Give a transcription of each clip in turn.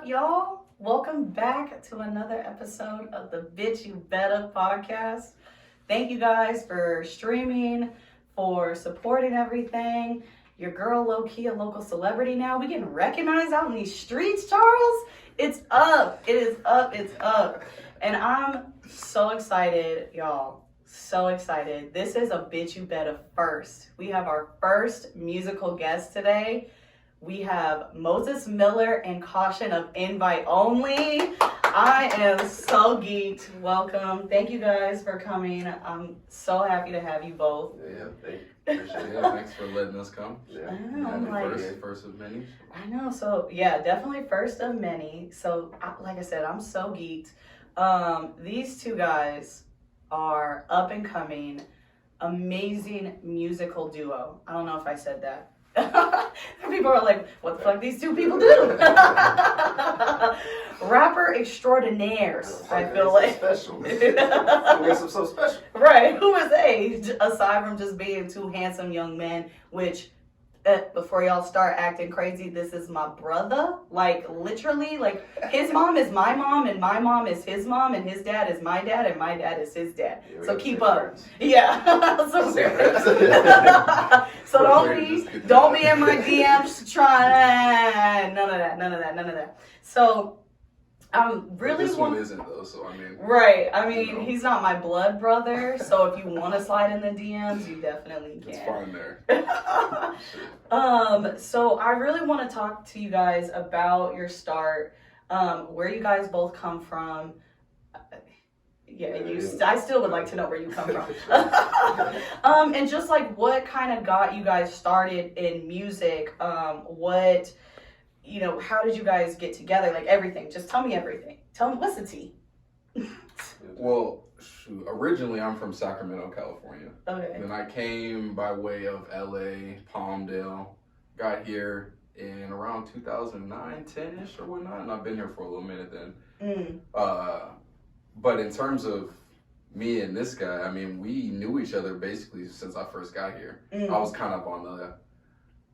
up, y'all? Welcome back to another episode of the Bitch You Betta podcast. Thank you guys for streaming, for supporting everything. Your girl low-key a local celebrity now. We getting recognized out in these streets, Charles. It's up. It is up. It's up. And I'm so excited, y'all. So excited. This is a Bitch You Betta first. We have our first musical guest today. We have Moses Miller and Caution of Invite Only. I am so geeked. Welcome. Thank you guys for coming. I'm so happy to have you both. Yeah, thank you. Appreciate it. Thanks for letting us come. Yeah. I know, First of many. I know. So yeah, definitely first of many. So like I said, I'm so geeked. These two guys are up and coming, amazing musical duo. I don't know if I said that. People are like, what the fuck these two people do? Rapper extraordinaires, I feel like. Special. What makes them so special? Right, who is they? Aside from just being two handsome young men, which, before y'all start acting crazy, this is my brother. Like, literally, like, his mom is my mom, and my mom is his mom, and his dad is my dad, and my dad is his dad. Yeah, so keep same up. parents. Yeah. So don't be in my DMs trying. None of that. So really This one isn't though, so I mean. Right. I mean, he's not my blood brother, so if you want to slide in the DMs, you definitely can. It's fine there. So I really want to talk to you guys about your start, where you guys both come from. I still would like to know where you come from. And just like what kind of got you guys started in music, how did you guys get together? Like everything. Just tell me everything. Tell me, what's the tea? Well, originally I'm from Sacramento, California. Okay. Then I came by way of LA, Palmdale, got here in around 2009, 10-ish or whatnot, and I've been here for a little minute then. But in terms of me and this guy, I mean, we knew each other basically since I first got here. I was kind of on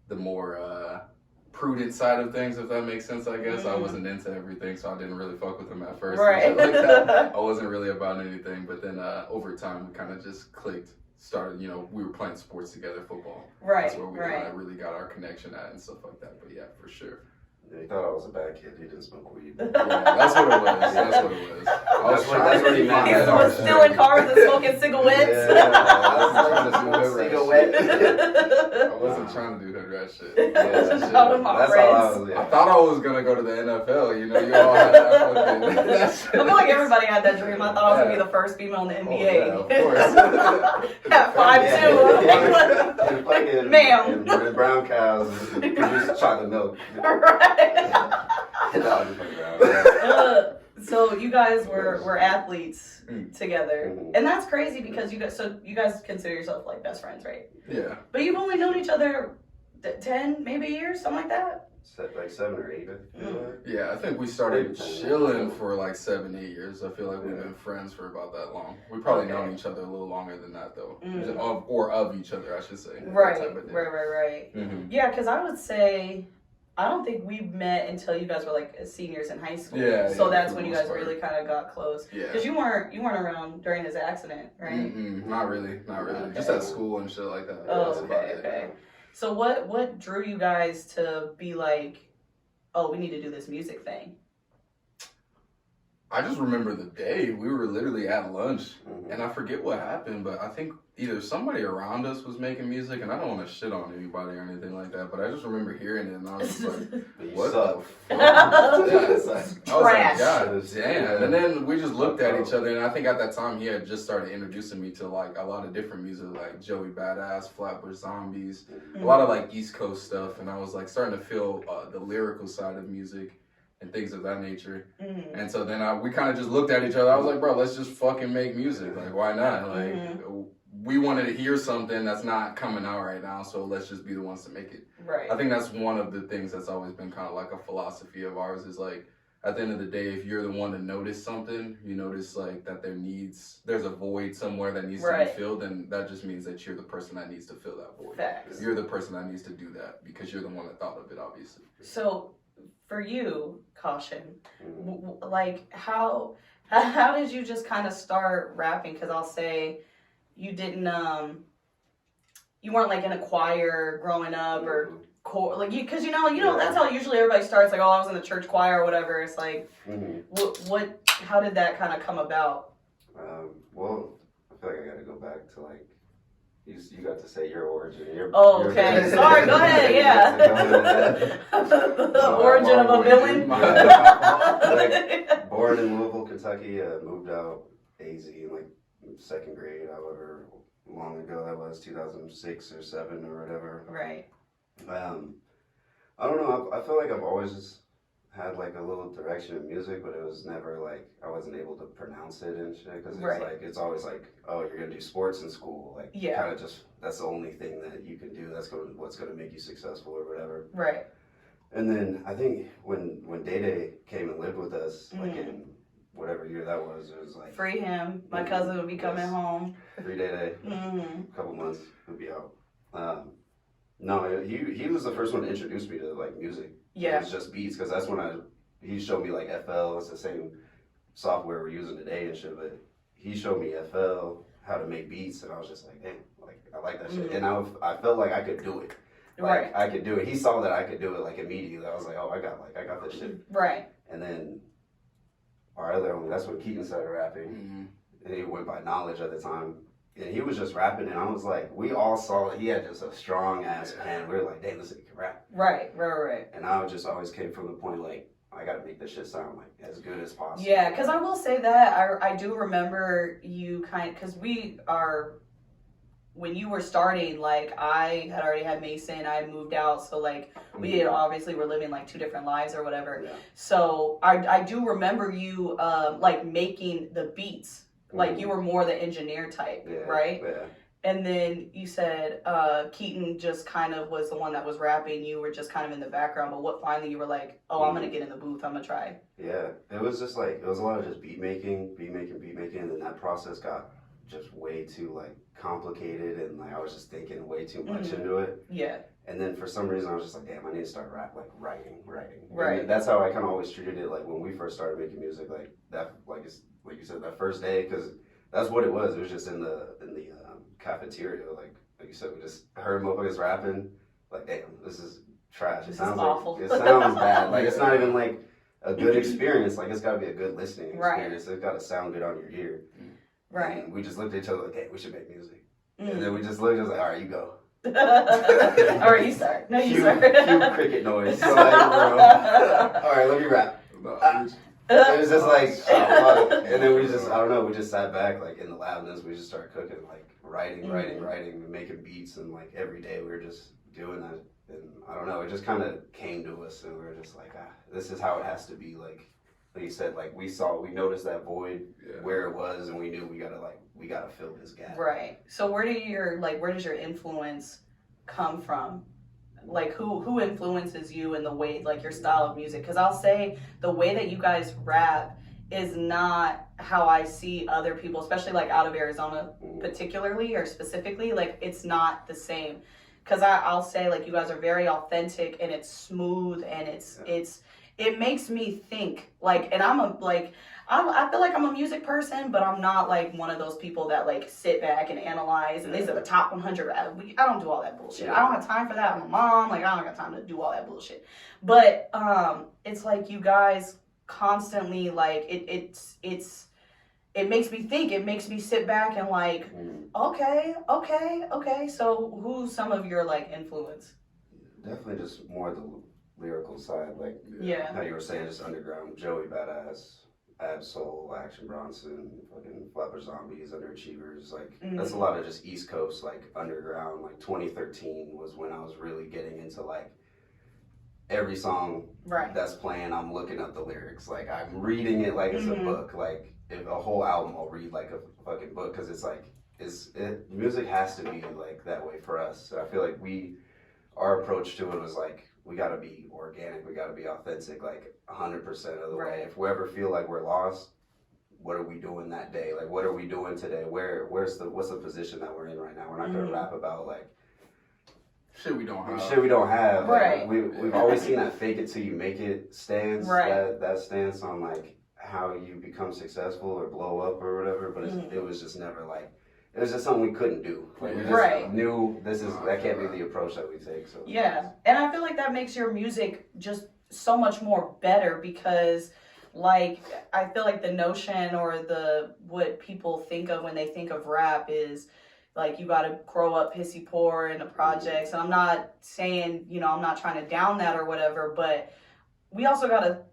the more prudent side of things, if that makes sense, I guess. I wasn't into everything, so I didn't really fuck with him at first. Right. And shit like that. I wasn't really about anything, but then over time, we kind of just clicked. Started, we were playing sports together, football. Right. That's where we kind of really got our connection at and stuff like that. But yeah, for sure. Yeah, he thought I was a bad kid. He didn't smoke weed. Yeah, that's what it was. That's what it was. That's what he meant. He was stealing cars and smoking cigarettes. I wasn't trying to do hood rat shit. That's all I was. I thought I was gonna go to the NFL. You all had that fucking. I feel like everybody had that dream. I thought I was gonna be the first female in the NBA. Oh, yeah, of course. At 5'2". Ma'am. And brown cows and produce chocolate milk. Right. No, So you guys were athletes together, Mhm. and that's crazy because you guys consider yourself like best friends, right? Yeah. But you've only known each other 10 maybe years, something like that. like 7 or 8. Yeah, I think we started chilling for like 7, 8 years. I feel like we've been friends for about that long. We probably known each other a little longer than that though, of each other, I should say. Right. That type of thing. Right. Mm-hmm. Yeah, because I would say I don't think we met until you guys were like seniors in high school. Yeah. So that's for when the you most guys part. really kind of got close. Yeah. Because you weren't around during his accident, right? Mm-mm, not really. Okay. Just at school and shit like that. Oh, That's about it. okay. So what drew you guys to be like, oh, we need to do this music thing? I just remember the day we were literally at lunch, and I forget what happened, but I think either somebody around us was making music, and I don't want to shit on anybody or anything like that, but I just remember hearing it, and I was just like, what the fuck? I was like, God damn. And then we just looked at each other, and I think at that time he had just started introducing me to like a lot of different music, like Joey Badass, Flatbush Zombies, a lot of like East Coast stuff, and I was like starting to feel the lyrical side of music and things of that nature. And so then we kind of just looked at each other. I was like, bro, let's just fucking make music. Like, why not? Like, we wanted to hear something that's not coming out right now, so let's just be the ones to make it. Right. I think that's one of the things that's always been kind of like a philosophy of ours is like, at the end of the day, if you're the one to notice something, you notice like that there's a void somewhere that needs to be filled, and that just means that you're the person that needs to fill that void. Facts. You're the person that needs to do that because you're the one that thought of it, obviously. So for you, Caution, Mhm. like how did you just kind of start rapping? Because I'll say you didn't you weren't like in a choir growing up or like you, because you know Yeah. that's how usually everybody starts, like, oh, I was in the church choir or whatever. It's like Mhm. what how did that kind of come about? Well, I feel like I got to go back to like you got to say your origin. Oh, okay. Sorry, go ahead. Yeah. The origin of a villain. Like, born in Louisville, Kentucky, moved out AZ in like second grade, however long ago that was, 2006 or 7 or whatever. Right. I don't know. I feel like I've always just had like a little direction in music, but it was never like I wasn't able to pronounce it and shit because it's Right. like it's always like, oh, you're gonna do sports in school, like Yeah. kind of just that's the only thing that you can do. That's what's gonna make you successful or whatever. Right. And then I think when Day Day came and lived with us, like in whatever year that was, it was like Free him. My cousin would be coming home. Free Day Day. A couple months he'll be out. No, he was the first one to introduce me to like music. Yeah. It was just beats because that's when he showed me like FL. It's the same software we're using today and shit, but he showed me FL, how to make beats, and I was just like, damn, like I like that shit. And I felt like I could do it. Like, Right. I could do it. He saw that I could do it like immediately. I was like, oh, I got this shit. Right. And then our other one, that's when Keaton started rapping, and he went by Knowledge at the time. And he was just rapping, and I was like, we all saw that he had just a strong ass pen. We were like, damn, this nigga can rap. Right. And I just always came from the point like, I gotta make this shit sound like as good as possible. Yeah, because I will say that I do remember you because when you were starting, like I had already had Mason, I had moved out, so like we had obviously were living like two different lives or whatever. Yeah. So I do remember you like making the beats. Like you were more the engineer type, right? Yeah. And then you said Keaton just kind of was the one that was rapping. You were just kind of in the background. But what finally you were like, oh, I'm going to get in the booth. I'm going to try. Yeah. It was just like, it was a lot of just beat making. And then that process got just way too like complicated. And like I was just thinking way too much into it. Yeah. And then for some reason I was just like, damn, I need to start writing. Right. And that's how I kind of always treated it. Like when we first started making music, like that, like you said, that first day, because that's what it was. It was just in the cafeteria, like you said, we just heard motherfuckers rapping. Like, damn, this is trash. This is awful. It sounds bad. Like it's not even like a good experience. Like it's got to be a good listening experience. Right. It's got to sound good on your ear. Right. And we just looked at each other like, hey, we should make music. And then we just looked at us like, all right, you go. All right, you start. No, you start. Cue cricket noise. So like, all right, let me rap. It was just like, oh, fuck. And then we just, I don't know, we just sat back like in the lab and we just started cooking, like writing, and making beats, and like every day we were just doing that. And I don't know, it just kind of came to us, and we were just like, this is how it has to be. Like you said, like we noticed that void where it was, and we knew we gotta fill this gap. Right. So where does your influence come from? Like who influences you in the way, like your style of music? Because I'll say the way that you guys rap is not how I see other people, especially like out of Arizona particularly or specifically. Like it's not the same. Because I'll say like you guys are very authentic, and it's smooth, and it makes me think like, and I feel like I'm a music person, but I'm not like one of those people that like sit back and analyze and these are the top 100. I don't do all that bullshit. I don't have time for that. I'm a mom. Like I don't got time to do all that bullshit. But it's like you guys constantly like it makes me think. It makes me sit back and like, okay. So who's some of your like influence? Definitely just more the lyrical side, like how you were saying, just underground. Joey Badass, Absol, Action Bronson, fucking Flapper Zombies, Underachievers. Like that's a lot of just East Coast, like underground. Like 2013 was when I was really getting into like every song that's playing, I'm looking up the lyrics. Like I'm reading it like it's a book. Like if a whole album, I'll read like a fucking book, because it's like music has to be like that way for us. So I feel like our approach to it was like, we gotta be organic, we gotta be authentic, like 100% of the way. If we ever feel like we're lost, what are we doing that day? Like what are we doing today? What's the position that we're in right now? We're not gonna rap about like shit we don't have. Shit we don't have. Right. Like, we've always seen that fake it till you make it stance. Right. That stance on like how you become successful or blow up or whatever. But it was just never like, it was just something we couldn't do. Like we just knew that can't be the approach that we take. So yeah, and I feel like that makes your music just so much more better because, like, I feel like the notion or what people think of when they think of rap is like you got to grow up pissy poor in the projects. And I'm not saying, you know, I'm not trying to down that or whatever, but we also got to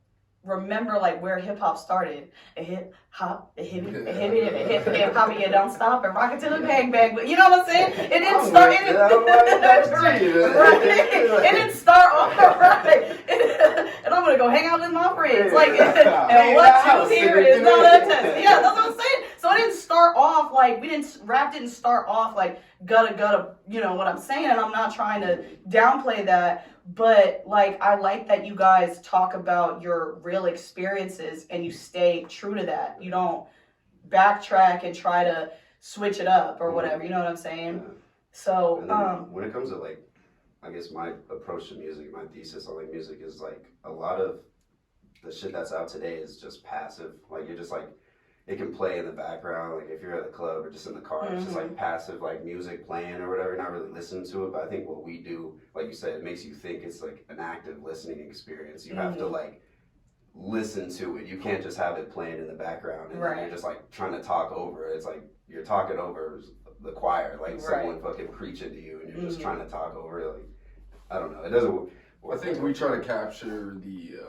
remember like where hip hop started. A hip hop, a hip hop, you don't stop and rock it to the bang bang. But you know what I'm saying? It didn't start. It didn't start off right. And I'm gonna go hang out with my friends. Like, and what you hear is not a test. Yeah, that's what I'm saying. So it didn't start off like rap didn't start off like gutta. You know what I'm saying? And I'm not trying to downplay that. But, like, I like that you guys talk about your real experiences and you stay true to that. You don't backtrack and try to switch it up or whatever. You know what I'm saying? Yeah. So, when it comes to, like, I guess my approach to music, my thesis on, like, music is, like, a lot of the shit that's out today is just passive. Like, you're just, like, it can play in the background, like if you're at the club or just in the car, it's just like passive, like music playing or whatever, not really listening to it. But I think what we do, like you said, it makes you think it's like an active listening experience. You have to like listen to it. You can't just have it playing in the background and then you're just like trying to talk over it. It's like you're talking over the choir, like someone fucking preaching to you and you're just trying to talk over it. Like, I don't know. It doesn't. I think we try to capture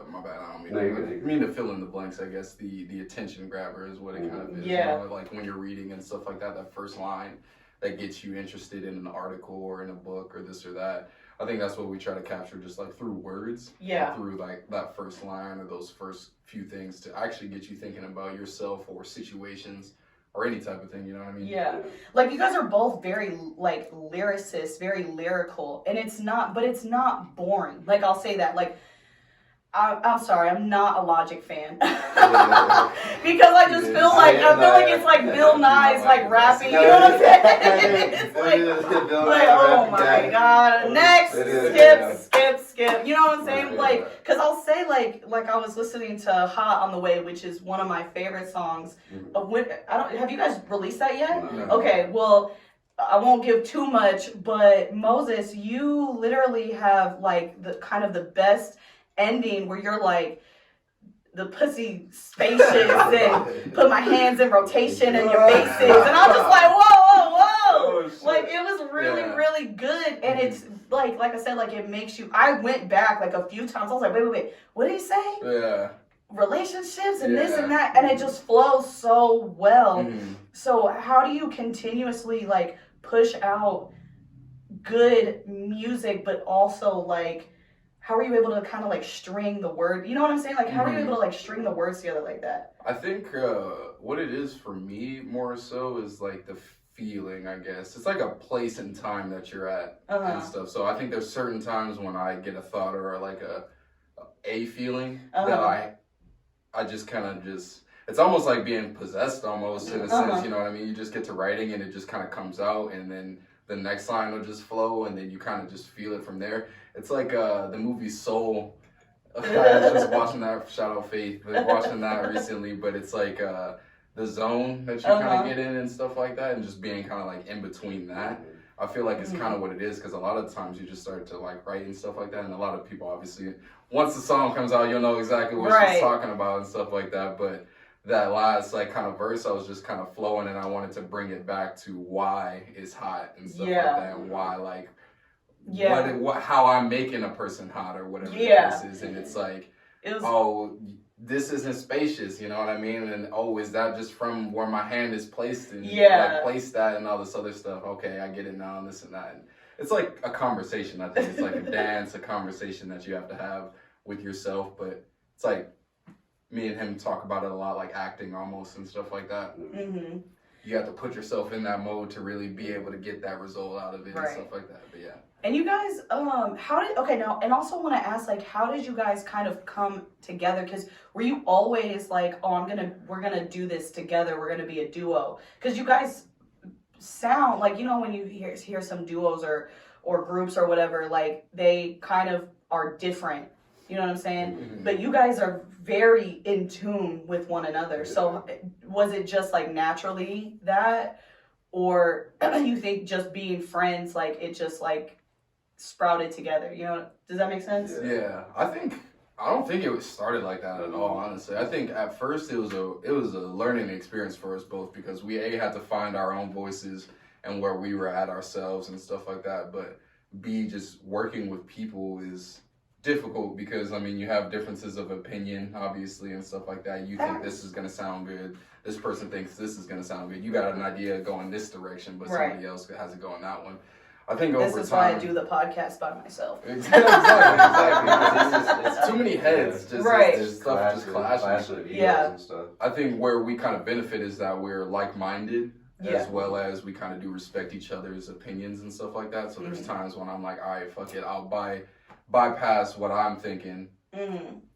my bad, I don't mean to fill in the blanks, I guess. The attention grabber is what it kind of is. Yeah. You know, like when you're reading and stuff like that, that first line that gets you interested in an article or in a book or this or that. I think that's what we try to capture just like through words. Yeah. Through like that first line or those first few things to actually get you thinking about yourself or situations or any type of thing, you know what I mean? Yeah. Like, you guys are both very, like, lyricists, very lyrical. And it's not boring. Like, I'll say that. Like, I'm sorry, I'm not a Logic fan. Because I just feel like, it's like Bill Nye's, like, rapping. You know what I'm saying? It's like, oh my God. Next, skip. You know what I'm saying? Like, because I'll say, like I was listening to Hot on the Way, which is one of my favorite songs. Have you guys released that yet? Okay, well, I won't give too much, but Moses, you literally have, like, the kind of the best ending where you're like, the pussy spacious and put my hands in rotation and your faces, and I'm just like, whoa. Oh, like, it was really good. And it's like I said, like, it makes you, I went back like a few times. I was like, wait, what did he say? Yeah. Relationships and this and that, and it just flows so well. So how do you continuously like push out good music, but also like, how are you able to kind of like string the word? You know what I'm saying? Like, how are you able to like string the words together like that? I think what it is for me more so is like the feeling, I guess. It's like a place and time that you're at and stuff. So I think there's certain times when I get a thought or like a feeling that I just kind of it's almost like being possessed almost in a sense, you know what I mean? You just get to writing and it just kind of comes out, and then the next line will just flow, and then you kind of just feel it from there. It's like the movie Soul. I was just watching that, shout out Faith, but watching that recently, but it's like the zone that you kind of get in and stuff like that, and just being kind of like in between that. I feel like it's kind of what it is, because a lot of times you just start to like write and stuff like that, and a lot of people obviously, once the song comes out, you'll know exactly what she's talking about and stuff like that, but that last like kind of verse, I was just kind of flowing, and I wanted to bring it back to why it's hot and stuff like that, and why like how I'm making a person hot or whatever this is, and it's like, this isn't spacious, you know what I mean? And is that just from where my hand is placed and like place that and all this other stuff? Okay, I get it now and this and that. And it's like a conversation. I think it's like a dance, a conversation that you have to have with yourself, but it's like me and him talk about it a lot, like acting almost and stuff like that. You have to put yourself in that mode to really be able to get that result out of it and stuff like that. But yeah. And you guys, and also want to ask, like, how did you guys kind of come together? Because were you always like, we're gonna do this together, we're gonna be a duo? Because you guys sound like, you know, when you hear some duos or or groups or whatever, like they kind of are different. You know what I'm saying? Mm-hmm. But you guys are very in tune with one another. So was it just like naturally that, or you think just being friends, like it just like sprouted together? You know, does that make sense? Yeah, I don't think it started like that at all, honestly. I think at first it was a learning experience for us both, because we had to find our own voices and where we were at ourselves and stuff like that. But B, just working with people is difficult because, I mean, you have differences of opinion, obviously, and stuff like that. You think this is going to sound good. This person thinks this is going to sound good. You got an idea going this direction, but somebody else has it going that one. I think over time... This is why I do the podcast by myself. Exactly. It's too many heads. Just stuff just clashing. Yeah. And stuff. I think where we kind of benefit is that we're like-minded, as well as we kind of do respect each other's opinions and stuff like that. So there's times when I'm like, all right, fuck it, I'll bypass what I'm thinking.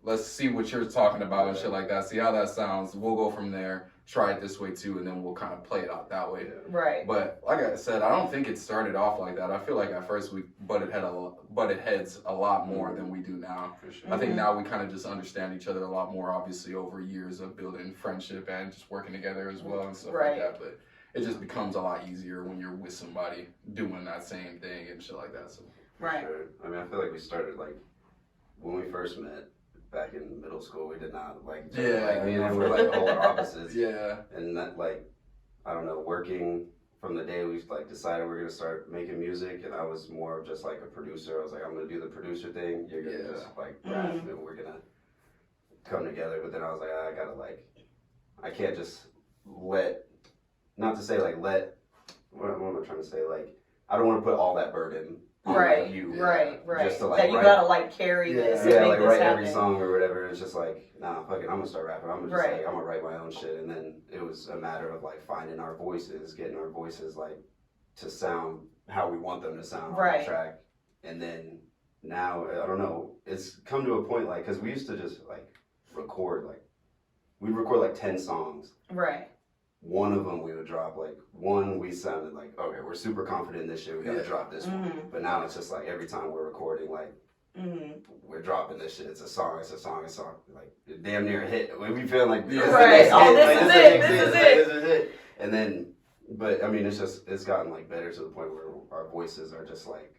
Let's see what you're talking about and shit like that. See how that sounds. We'll go from there. Try it this way too, and then we'll kind of play it out that way. Right. But like I said, I don't think it started off like that. I feel like at first we butted heads a lot more than we do now. For sure. I think now we kind of just understand each other a lot more, obviously over years of building friendship and just working together as well and stuff like that. But it just becomes a lot easier when you're with somebody doing that same thing and shit like that. So. Right. Sure. I mean, I feel like we started like when we first met. Back in middle school, we did not like me and him were like polar opposites. And that, like, I don't know, working from the day we like decided we're gonna start making music, and I was more of just like a producer. I was like, I'm gonna do the producer thing. You're gonna just like rap, and we're gonna come together. But then I was like, I gotta like, I can't just let what am I trying to say? Like, I don't want to put all that burden. You, just to, like, that you gotta like carry this and make like this write happen. every song or whatever. It's just like, nah, fuck it, I'm gonna start rapping. I'm gonna just like, I'm gonna write my own shit. And then it was a matter of like finding our voices, getting our voices like to sound how we want them to sound on the track. And then now, I don't know, it's come to a point like, cause we used to just like we'd record like 10 songs. Right. One of them we would drop, like, one we sounded like, okay, we're super confident in this shit, we gotta drop this one. But now it's just like, every time we're recording, like, we're dropping this shit, it's a song, like, damn near a hit. We be feeling like, this is it. And then, but, I mean, it's gotten, like, better to the point where our voices are just, like,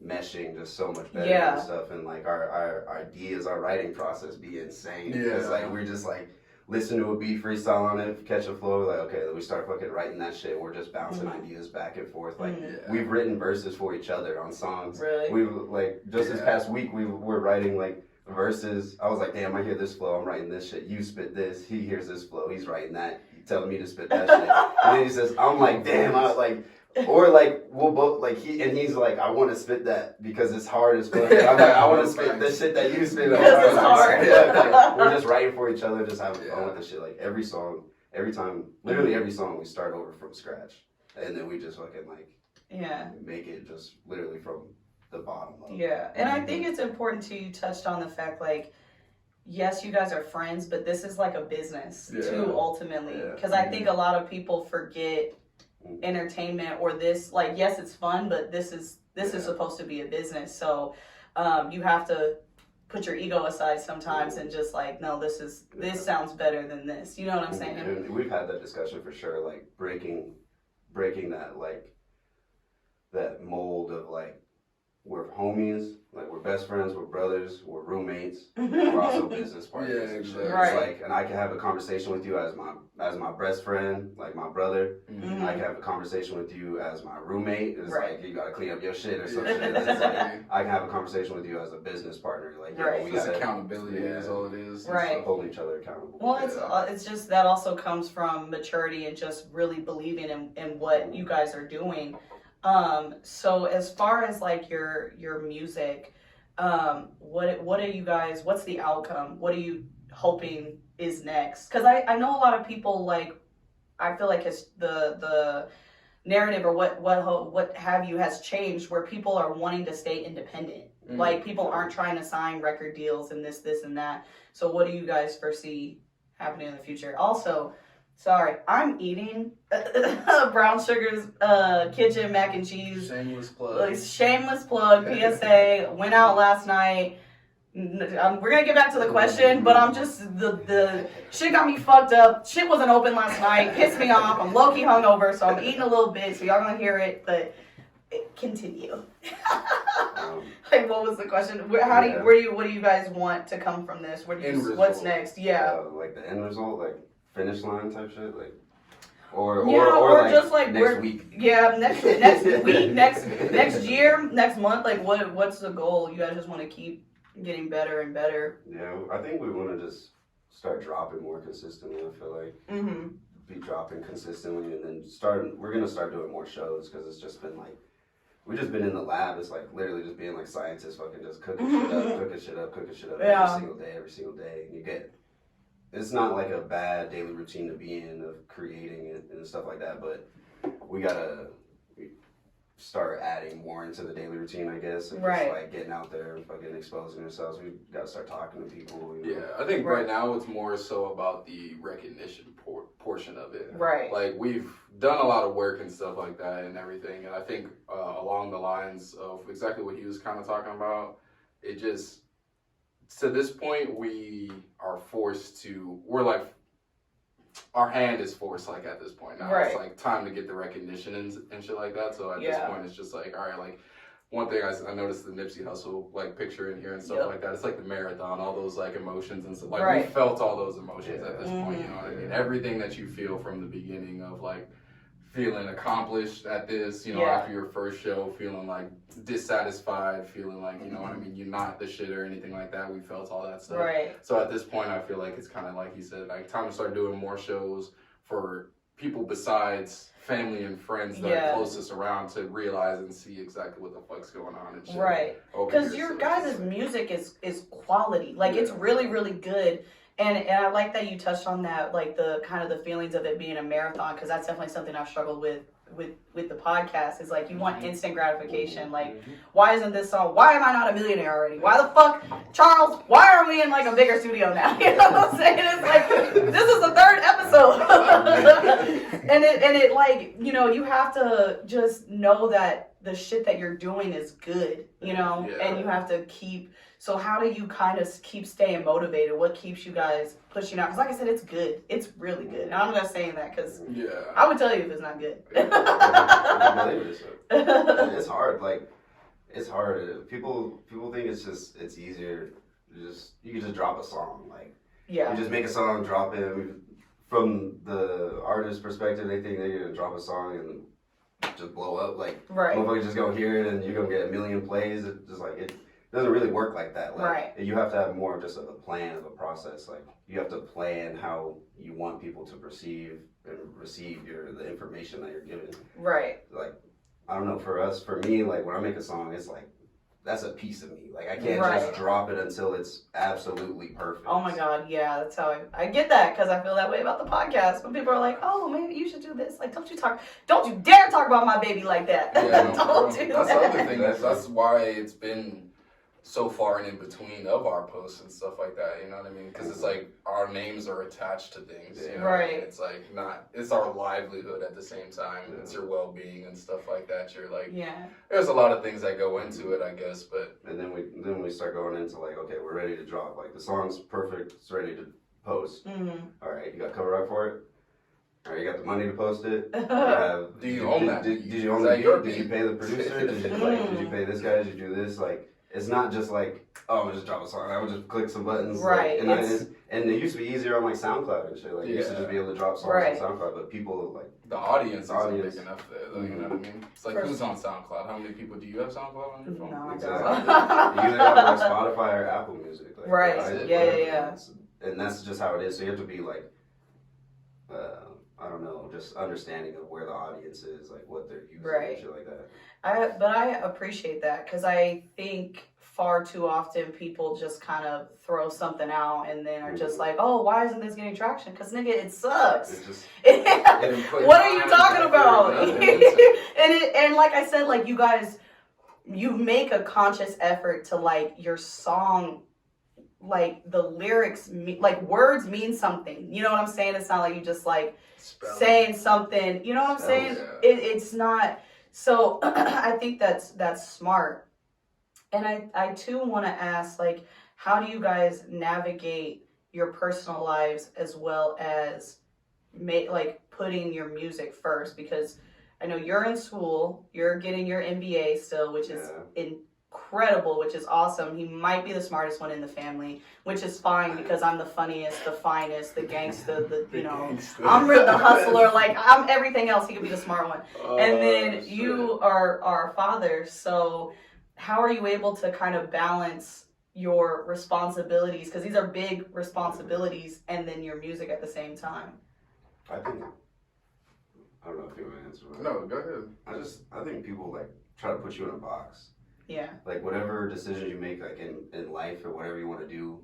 meshing just so much better and stuff, and, like, our ideas, our writing process be insane. Because, like, we're just, like, listen to a beat, freestyle on it, catch a flow, like, okay, then we start fucking writing that shit. We're just bouncing ideas back and forth. Like, we've written verses for each other on songs. Really? We've, like, just this past week, we were writing, like, verses. I was like, damn, I hear this flow, I'm writing this shit. You spit this, he hears this flow, he's writing that, telling me to spit that shit. And then he says, I'm like, damn, or like we'll both like he's like, I want to spit that because it's hard as fuck. I'm like, I want to spit the shit that you spit. Because it's hard. We're just writing for each other, just having fun with the shit. Like every song, every time, literally every song, we start over from scratch, and then we just fucking like make it just literally from the bottom up. Yeah, and I think it's important too. You touched on the fact like, yes, you guys are friends, but this is like a business too, ultimately. Because I think a lot of people forget entertainment or this, like, yes, it's fun, but this is supposed to be a business. So you have to put your ego aside sometimes and just like, no, this sounds better than this. You know what I'm saying? And we've had that discussion for sure, like breaking that, like that mold of like, we're homies, like we're best friends, we're brothers, we're roommates, we're also business partners. And shit. It's like, and I can have a conversation with you as my best friend, like my brother. I can have a conversation with you as my roommate. It's like, you gotta clean up your shit or some shit. It's like, I can have a conversation with you as a business partner. Like, we got accountability is all it is. Right. Holding each other accountable. Well, it's just that also comes from maturity and just really believing in what you guys are doing. So as far as like your music, what are you guys, what's the outcome? What are you hoping is next? Cause I know a lot of people, like, I feel like it's the narrative or what have you has changed where people are wanting to stay independent. Like people aren't trying to sign record deals and this and that. So what do you guys foresee happening in the future? Also, Sorry, I'm eating Brown Sugar's Kitchen mac and cheese. Shameless plug. Shameless plug. PSA. Went out last night. We're gonna get back to the question, but I'm just the shit got me fucked up. Shit wasn't open last night. Pissed me off. I'm low key hungover, so I'm eating a little bit. So y'all gonna hear it, but continue. Like, what was the question? What do you guys want to come from this? What's next? Yeah. Like the end result, like finish line type shit, like. Or like just like next week. Yeah, next week, next year, next month. Like, what's the goal? You guys just want to keep getting better and better. Yeah, I think we want to just start dropping more consistently. I feel like be dropping consistently, and then we're gonna start doing more shows because it's just been like we've just been in the lab. It's like literally just being like scientists, fucking just cooking shit up every single day, and you get. It's not like a bad daily routine to be in of creating it and stuff like that, but we gotta start adding more into the daily routine, I guess. And just like getting out there and fucking exposing ourselves. We gotta start talking to people. You know? Yeah, I think right now it's more so about the recognition portion of it. Right. Like we've done a lot of work and stuff like that and everything, and I think along the lines of exactly what he was kind of talking about, it just. To this point, we are forced to. We're like, our hand is forced. Like at this point now, it's like time to get the recognition and shit like that. So at this point, it's just like, all right, like one thing I noticed the Nipsey Hussle like picture in here and stuff like that. It's like the marathon, all those like emotions and stuff. Like we felt all those emotions at this point. You know what I mean? Everything that you feel from the beginning of like. Feeling accomplished at this, you know, after your first show, feeling like dissatisfied, feeling like, you know what I mean, you're not the shit or anything like that. We felt all that stuff. Right. So at this point, I feel like it's kind of like he said, like time to start doing more shows for people besides family and friends that are closest around to realize and see exactly what the fuck's going on and shit. Right. Because your guys' music is quality. Like it's really, really good. And I like that you touched on that, like the kind of the feelings of it being a marathon, because that's definitely something I've struggled with the podcast. Is like you want instant gratification. Like, why isn't this song? Why am I not a millionaire already? Why the fuck, Charles? Why are we in like a bigger studio now? You know what I'm saying? It's like this is the third episode, and it like you know you have to just know that the shit that you're doing is good, you know, and you have to keep. So how do you kind of keep staying motivated? What keeps you guys pushing out? Because like I said, it's good. It's really good. And I'm just saying that because I would tell you if it's not good. It's hard. Like, it's hard. People think it's easier. You can just drop a song. Like, you just make a song, drop it. From the artist's perspective, they think they're going to drop a song and just blow up. Like, motherfuckers just go hear it and you're going to get 1 million plays. It's just like, it doesn't really work like that. Like, you have to have more just of a plan of a process. Like, you have to plan how you want people to perceive and receive the information that you're giving. Right. Like, I don't know, for me, like, when I make a song, it's like, that's a piece of me. Like, I can't just drop it until it's absolutely perfect. Oh my God, yeah, that's how I get that, because I feel that way about the podcast. When people are like, oh, maybe you should do this. Like, don't you dare talk about my baby like that. Yeah, don't do that's that. That's the other thing. That's why it's been so far and in between of our posts and stuff like that, you know what I mean? Because it's like our names are attached to things, you know what I mean? It's like it's our livelihood at the same time. It's your well-being and stuff like that. You're like, there's a lot of things that go into it, I guess, but. And then we start going into like, okay, we're ready to drop. Like the song's perfect, it's ready to post. All right, you got cover art for it? All right, you got the money to post it? Do you own that? Did you own that? Did you pay the producer? Did you pay this guy? Did you do this? Like, it's not just like, oh, I'm gonna just drop a song. I would just click some buttons. Right. Like, and it used to be easier on like SoundCloud and shit. Like, you used to just be able to drop songs on SoundCloud, but people like. The audience isn't big enough there, you know what I mean? It's like, who's on SoundCloud? How many people do you have SoundCloud on your phone? No, exactly. You either have like Spotify or Apple Music. Like, right. Yeah. And that's just how it is. So you have to be like, I don't know, just understanding of where the audience is, like what they're using and shit like that. But I appreciate that because I think far too often people just kind of throw something out and then are just like, oh, why isn't this getting traction? Because nigga, it sucks. It's just, what are you talking about? and like I said, like you guys, you make a conscious effort to like your song like the lyrics, like words mean something. You know what I'm saying? It's not like you just like saying something. You know what I'm saying? Yeah. It's not. So I think that's smart. And I too want to ask, like, how do you guys navigate your personal lives as well as putting your music first? Because I know you're in school, you're getting your MBA still, which is incredible, which is awesome. He might be the smartest one in the family, which is fine because I'm the funniest, the finest, the gangster, I'm real the hustler, like I'm everything else. He could be the smart one. And then you are our father, so how are you able to kind of balance your responsibilities, because these are big responsibilities, and then your music at the same time? I don't know if you want to answer that. No, go ahead. I think people like try to put you in a box. Yeah. Like whatever decisions you make, like in life or whatever you want to do,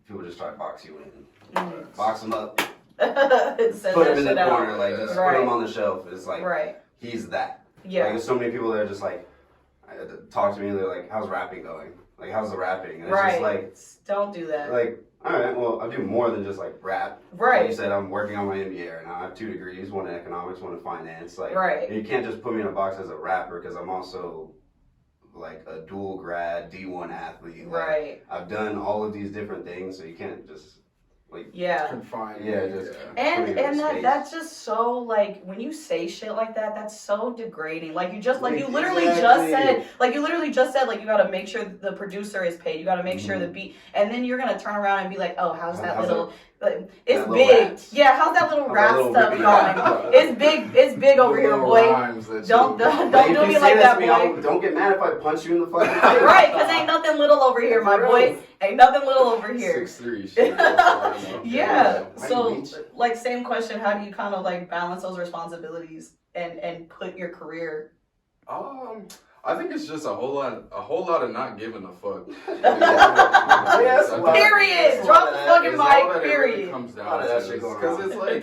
people just try to box you in. Mm. Box them up. Put Put him in the corner, like just put him on the shelf. It's like he's that. Yeah. Like there's so many people that are just like talk to me. They're like, "How's rapping going? Like how's the rapping?" And it's just like, don't do that. Like, all right, well, I do more than just like rap. Right. Like you said, I'm working on my MBA right now. I have 2 degrees, one in economics, one in finance. Like, and you can't just put me in a box as a rapper because I'm also like a dual grad D1 athlete. Like, I've done all of these different things, so you can't just like confine. And that's just so like when you say shit like that, that's so degrading. Like you just you literally just said like you got to make sure the producer is paid. You got to make sure the beat, and then you're gonna turn around and be like, oh, how's that little? It's big. Yeah, how's that little rap stuff going? It's big over here, boy. Don't do me like that, boy. Don't get mad if I punch you in the fucking face. Right, because ain't nothing little over here, my boy. Ain't nothing little over here. 6'3". Yeah. So, like, same question. How do you kind of like balance those responsibilities and put your career? I think it's just a whole lot of not giving a fuck. Period. Drop the fucking mic. Period. It comes down to that shit going on. Because it's like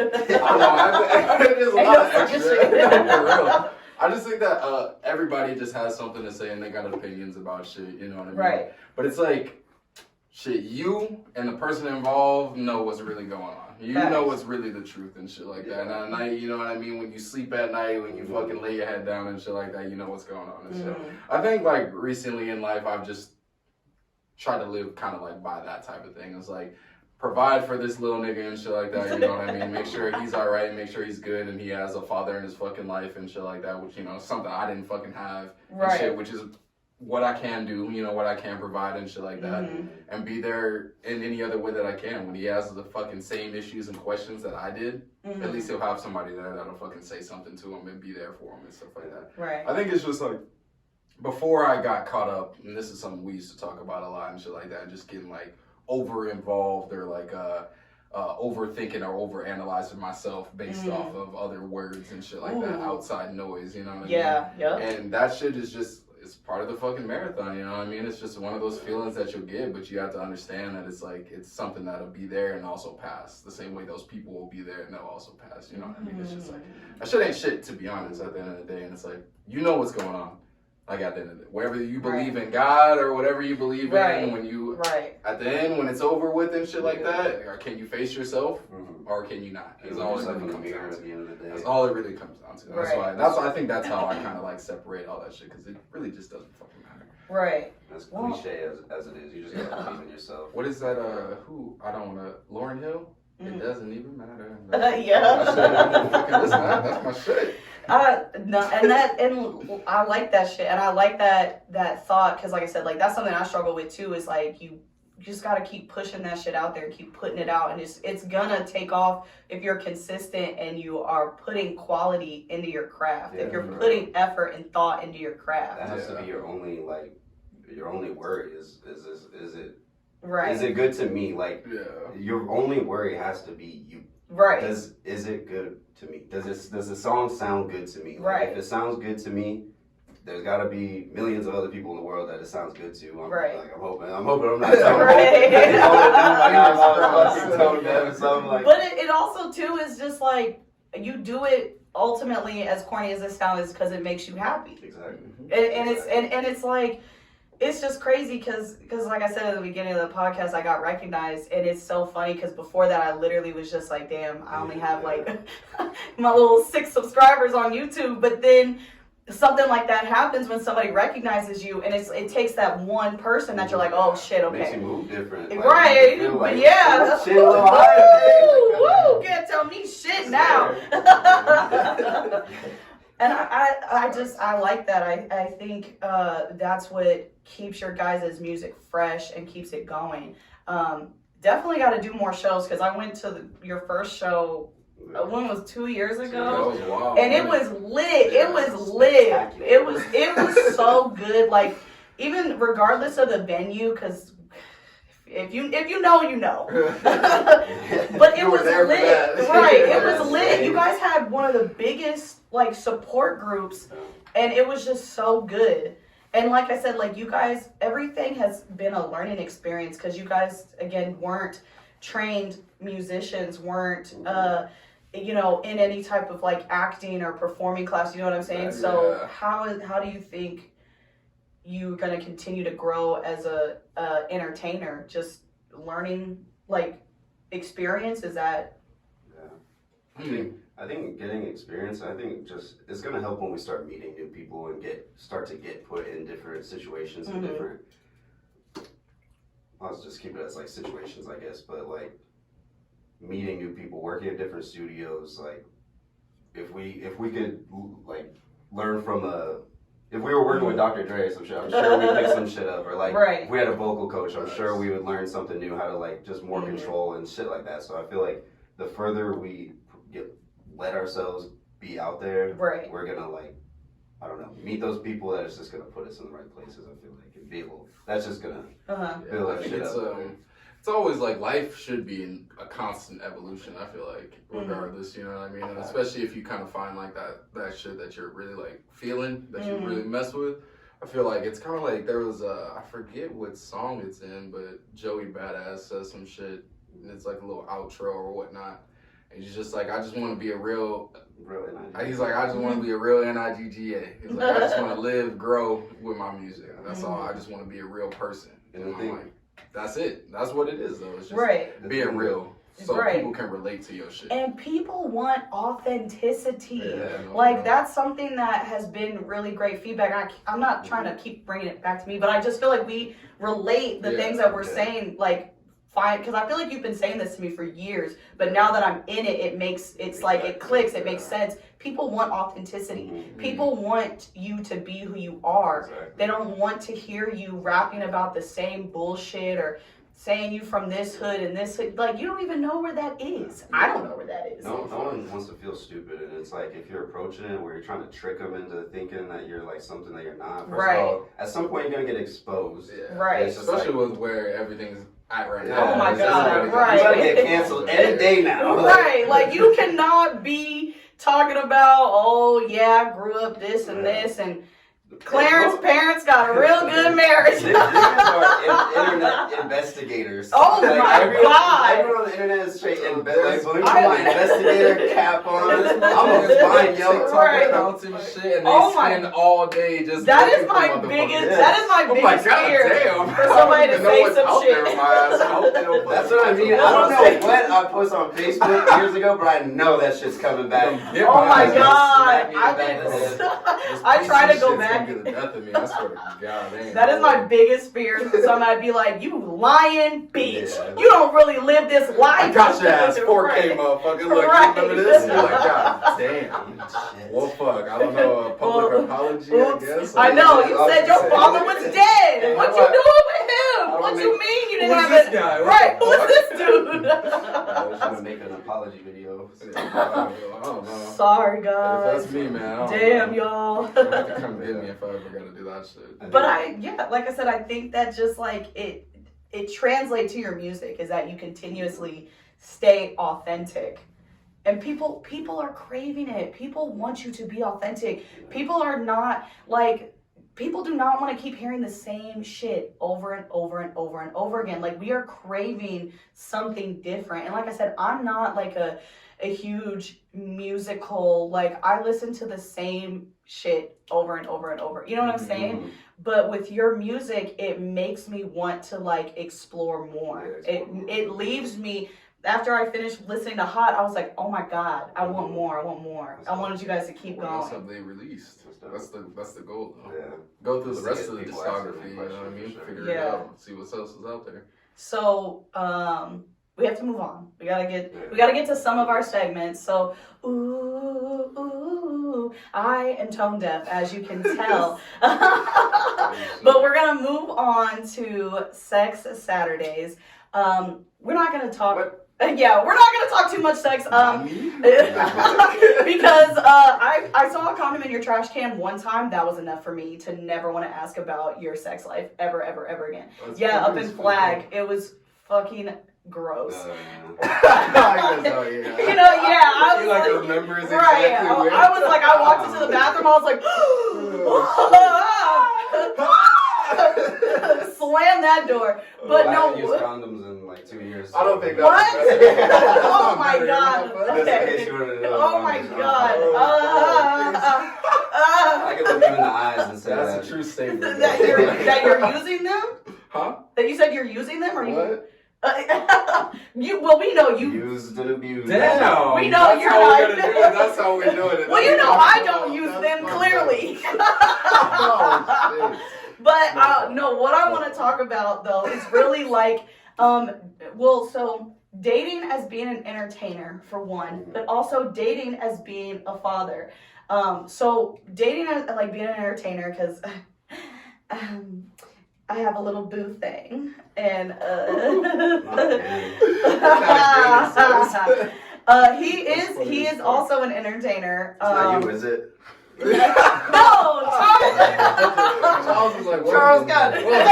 there's a lot of extra shit. Real. I just think that everybody just has something to say and they got opinions about shit. You know what I mean? Right. But it's like, shit, you and the person involved know what's really going on. You know what's really the truth and shit like that. And at night, you know what I mean? When you sleep at night, when you fucking lay your head down and shit like that, you know what's going on and shit. I think like recently in life, I've just tried to live kind of like by that type of thing. It's like, provide for this little nigga and shit like that, you know what I mean? Make sure he's alright, make sure he's good and he has a father in his fucking life and shit like that, which, you know, is something I didn't fucking have and shit, which is what I can do, you know, what I can provide and shit like that, and be there in any other way that I can. When he has the fucking same issues and questions that I did, at least he'll have somebody there that'll fucking say something to him and be there for him and stuff like that. Right. I think it's just like, before I got caught up, and this is something we used to talk about a lot and shit like that, just getting like over involved or like overthinking or over analyzing myself based off of other words and shit like that, outside noise, you know what I mean? Yeah. And that shit is just, it's part of the fucking marathon, you know what I mean? It's just one of those feelings that you'll get, but you have to understand that it's like, it's something that'll be there and also pass. The same way those people will be there and they'll also pass, you know what I mean? It's just like, that shit ain't shit, to be honest, at the end of the day. And it's like, you know what's going on. Like at the end of it, wherever you believe in God or whatever you believe in, when you, at the end, when it's over with and shit like that, or can you face yourself or can you not? That's all it really comes down to. That's all it really comes down to. That's why I think that's how I kind of like separate all that shit, because it really just doesn't fucking matter. Right. As cliche as it is, you just gotta believe in yourself. What is that? I don't want to. Lauryn Hill. It doesn't even matter. Listen, that's my shit. No, and I like that shit, and I like that thought, because like I said, like that's something I struggle with too. Is like you just got to keep pushing that shit out there and keep putting it out, and it's gonna take off if you're consistent and you are putting quality into your craft. If you're putting effort and thought into your craft, that has to be your only worry. Is it? Right. Is it good to me? Like, your only worry has to be you. Right. Is it good to me? Does the song sound good to me? Like, right. If it sounds good to me, there's got to be millions of other people in the world that it sounds good to. I'm hoping I'm not telling But it also too is just like, you do it ultimately, as corny as this sounds, is because it makes you happy. Exactly. And it's like, it's just crazy because like I said at the beginning of the podcast, I got recognized, and it's so funny because before that I literally was just like, damn, I only have like my little 6 subscribers on YouTube. But then something like that happens when somebody recognizes you, and it takes that one person that you're like, oh shit, okay. Makes you move different. Like, right. Like, yeah. Shit, woo, can't tell me shit now. And I like that. I think that's what keeps your guys' music fresh and keeps it going. Definitely got to do more shows because I went to your first show. One was 2 years ago, and it was lit. It was lit. It was so good. Like, even regardless of the venue, because if you know, you know. But it was lit, right? It was lit. You guys had one of the biggest like support groups, and it was just so good. And like I said, like you guys, everything has been a learning experience because you guys again weren't trained musicians, weren't you know, in any type of like acting or performing class, you know what I'm saying? So how do you think you're going to continue to grow as a entertainer? Just learning like experience, is that? Yeah. I think getting experience, I think just it's going to help when we start meeting new people and start to get put in different situations and different, I'll just keep it as like situations, I guess, but like meeting new people, working at different studios, like if we could like learn from if we were working with Dr. Dre or some shit, I'm sure we'd pick some shit up. Or like if we had a vocal coach, I'm sure we would learn something new, how to like just more control and shit like that. So I feel like the further we let ourselves be out there, we're gonna like, I don't know, meet those people that is just gonna put us in the right places. I feel like and be able, that's just gonna build that shit up. It's always like life should be in a constant evolution, I feel like, regardless, you know what I mean? And especially if you kind of find like that shit that you're really like feeling, that you really mess with. I feel like it's kind of like there was I forget what song it's in, but Joey Badass says some shit, and it's like a little outro or whatnot. And he's just like, I just want to be a real NIGGA. He's like, I just want to be a real NIGGA. He's like, I just want to live, grow with my music. That's all. I just want to be a real person. And I'm like, that's it. That's what it is, though. It's just being real, so people can relate to your shit. And people want authenticity. Yeah, like that's something that has been really great feedback. I'm not trying to keep bringing it back to me, but I just feel like we relate the things that we're saying, like fine, because I feel like you've been saying this to me for years, but now that I'm in it, it's like it clicks. It makes sense. People want authenticity. People want you to be who you are. They don't want to hear you rapping about the same bullshit or saying you from this hood and this hood. Like, you don't even know where that is. I don't know where that is. No one wants to feel stupid, and it's like if you're approaching it where you're trying to trick them into thinking that you're like something that you're not. First of all, at some point you're gonna get exposed. Especially with where everything's at right now. Oh my God, You're about to get canceled any day now. Like you cannot be talking about, oh yeah, I grew up this and this, and Clarence's parents got a real good marriage. These are internet investigators. Oh like my God. Everyone on the internet is straight in bed. Like, put my investigator cap on. I'm gonna find y'all talking about some shit, and they spend all day just. That is my biggest. That is my biggest fear. For somebody to say some shit. That's what I mean. I don't know what I posted on Facebook years ago, but I know that shit's coming back. Oh my God! I try to go back. The death of me, I swear to God. That is my biggest fear. Somebody be like, "You lying bitch! You don't really live this life." I got your ass 4K, motherfucker. Look, you remember this? You're like, God damn. Well, fuck. I don't know. A public apology, I guess. I know. You said your father was dead. What you doing with him? What you mean you didn't have it? Right? Who's this dude? I was gonna make an apology video. I don't know. Sorry, guys. If that's me, man. Damn, y'all. You have to come get me if I ever gotta do that shit. But like I said, I think that just like it translates to your music is that you continuously stay authentic. And people are craving it. People want you to be authentic. People are not like, people do not want to keep hearing the same shit over and over and over and over again. Like, we are craving something different. And like I said, I'm not like a huge musical, like I listen to the same shit over and over and over. You know what I'm saying? But with your music, it makes me want to like explore more. It leaves me, after I finished listening to Hot, I was like, oh my God, I want more. I wanted you guys to keep going. That's what they released. That's the goal though. Yeah. Go through the rest of the discography, you know what I mean? Figure it out, see what else is out there. So, we have to move on. We gotta get to some of our segments. So, I am tone deaf, as you can tell. But we're gonna move on to Sex Saturdays. We're not gonna talk. Yeah, we're not gonna talk too much sex. Because I saw a condom in your trash can one time. That was enough for me to never want to ask about your sex life ever again. Up in Flag, it was fucking gross. I was like, remembers right. exactly I was like, I walked into the bathroom. I was like, slam that door. But I no. haven't used condoms in like 2 years. I don't think that. What? Oh my God. Okay. Oh my God. I can look you in the eyes and say that's a true statement. That you're using them? Huh? That you said you're using them, or what? We know you used and abused. Damn. We know you're not. That's how we're doing it. Well, you know I don't use them clearly. Oh, shit. But no, what I want to talk about though is really like, so dating as being an entertainer for one, but also dating as being a father. So dating as like being an entertainer, because I have a little boo thing, and he is also an entertainer. It's not you, is it? No, Charles. Charles is like, Charles got it. Well,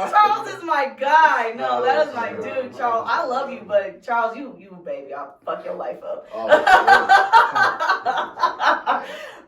Charles is my guy. No, that is my dude, Charles. I love you, but Charles, you baby, I'll fuck your life up.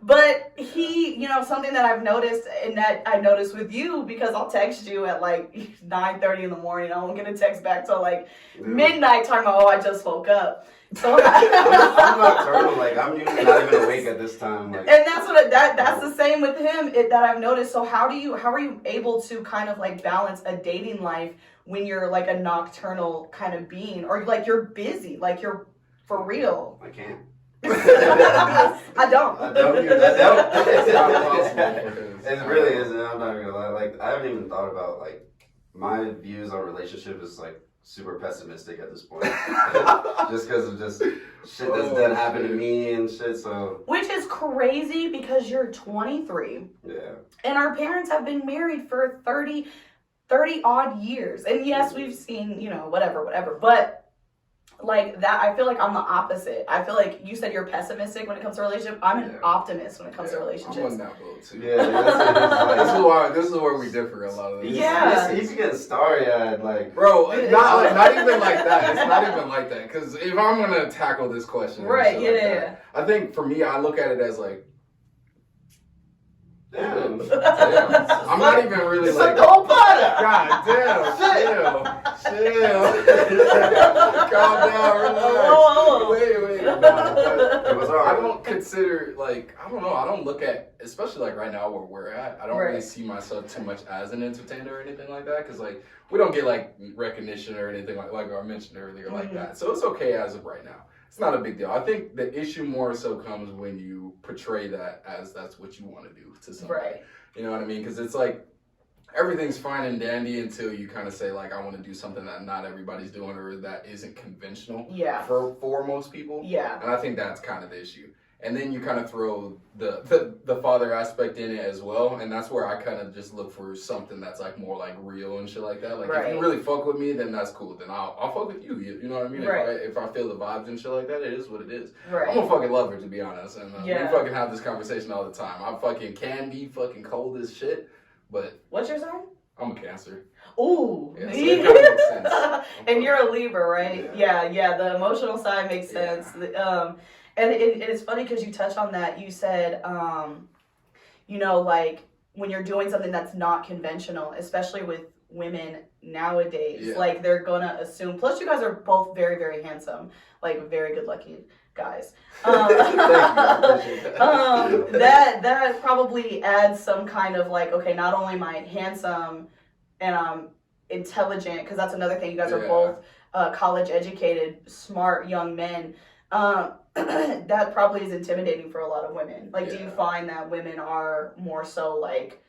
But he, something that I've noticed, and that I noticed with you, because I'll text you at like 9:30 in the morning. I won't get a text back till like midnight talking about, I just woke up. So I'm nocturnal, like I'm usually not even awake at this time. Like, and that's that's the same with him that I've noticed. So how are you able to kind of like balance a dating life when you're like a nocturnal kind of being, or like you're busy, like you're for real? I can't. I don't. It really isn't. I'm not gonna lie. Like I haven't even thought about like my views on relationship is like super pessimistic at this point. Just because of just shit that's done happened to me and shit. So which is crazy because you're 23. Yeah. And our parents have been married for 30 odd years. And yes, we've seen, whatever. But like that, I feel like I'm the opposite. I feel like you said you're pessimistic when it comes to relationship. I'm an optimist when it comes to relationships. I'm on that boat too. Yeah, this is where we differ a lot of this. Yeah, he's getting starry-eyed, like bro. Not even like that. It's not even like that. Because if I'm gonna tackle this question, right? Yeah. I think for me, I look at it as like. Damn. I'm not even really it's like the whole podcast. God damn, chill. Calm down, relax. Wait. I don't consider I don't look at, especially like right now where we're at, I don't really see myself too much as an entertainer or anything like that, because like we don't get like recognition or anything like I mentioned earlier like that. So it's okay as of right now. It's not a big deal. I think the issue more so comes when you portray that as that's what you want to do to somebody. Right. You know what I mean? Because it's like everything's fine and dandy until you kind of say like I want to do something that not everybody's doing or that isn't conventional. Yeah. For most people. Yeah. And I think that's kind of the issue. And then you kind of throw the father aspect in it as well, and that's where I kind of just look for something that's like more like real and shit like that. Like if you really fuck with me, then that's cool. Then I'll fuck with you. You know what I mean? Right. If I feel the vibes and shit like that, it is what it is. Right. I'm a fucking lover, to be honest, and we fucking have this conversation all the time. I fucking can be fucking cold as shit, but what's your sign? I'm a Cancer. Ooh. Yeah, so it kind of makes sense. And you're a Libra, right? Yeah. The emotional side makes sense. And it's funny because you touched on that. You said, like when you're doing something that's not conventional, especially women nowadays. Yeah. Like, they're gonna assume. Plus, you guys are both very, very handsome. Like, very good-looking guys. Thank you. I appreciate that. That probably adds some kind of like, okay, not only am I handsome and I'm intelligent, because that's another thing. You guys are both college educated, smart young men. That probably is intimidating for a lot of women. Like, do you find that women are more so like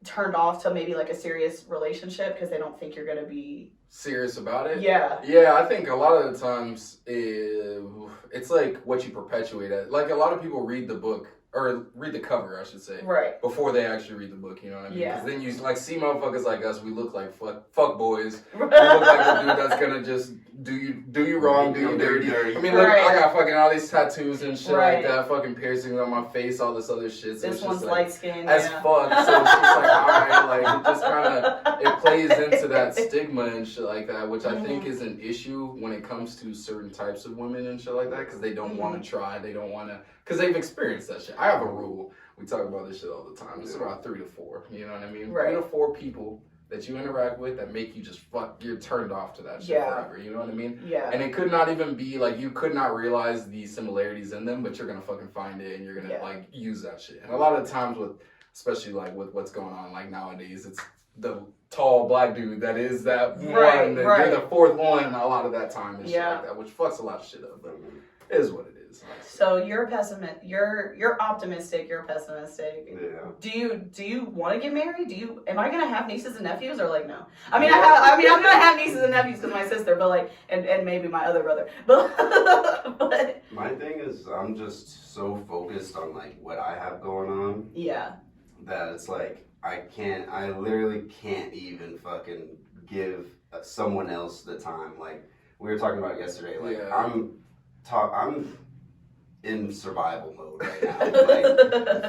turned off to maybe like a serious relationship because they don't think you're gonna be serious about it? Yeah, I think a lot of the times it's like what you perpetuate it. Like, a lot of people read the book, or read the cover, I should say, right, before they actually read the book, you know what I mean? Yeah. Because then you like see motherfuckers like us, we look like fuck boys. We look like the dude that's gonna just do you wrong, do you dirty. I mean, look, I got fucking all these tattoos and shit like that, fucking piercings on my face, all this other shit. So this one's like, light skinned as fuck. So it's just like, alright, like, it just kind of, it plays into that stigma and shit like that, which I think is an issue when it comes to certain types of women and shit like that, because they don't want to try, they don't want to, because they've experienced that shit. I have a rule. We talk about this shit all the time. It's about 3 to 4. You know what I mean? Right. 3 to 4 people that you interact with that make you just you're turned off to that shit forever. You know what I mean? Yeah. And it could not even be like, you could not realize the similarities in them, but you're gonna fucking find it and you're gonna like use that shit. And a lot of the times especially like with what's going on like nowadays, it's the tall black dude that is that one that you're the fourth one, and a lot of that time and shit like that, which fucks a lot of shit up, but it is what it is. So you're a pessimist. You're optimistic. You're pessimistic. Yeah. Do you want to get married? Am I gonna have nieces and nephews, or like no? I mean, I'm gonna have nieces and nephews because my sister, but like, and maybe my other brother. But my thing is, I'm just so focused on like what I have going on. Yeah. That it's like I literally can't even fucking give someone else the time. Like we were talking about it yesterday. Like I'm in survival mode right now.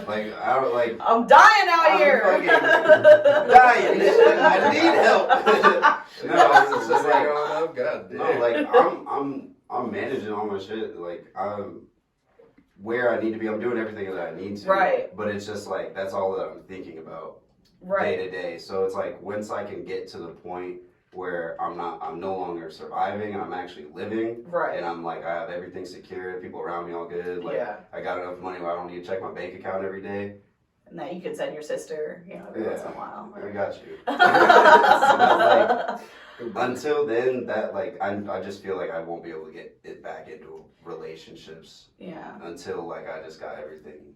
Like I don't like. I'm dying out here. Dying. I need help. No, it's just like God damn. no, like I'm managing all my shit. Like I'm where I need to be. I'm doing everything that I need to. Right. But it's just like that's all that I'm thinking about day to day. So it's like once I can get to the point where I'm no longer surviving and I'm actually living. Right. And I'm like, I have everything secure, people around me all good. Like I got enough money where I don't need to check my bank account every day. And that you could send your sister, every once in a while. I got you. So like, until then, that like I just feel like I won't be able to get it back into relationships. Yeah. Until like I just got everything.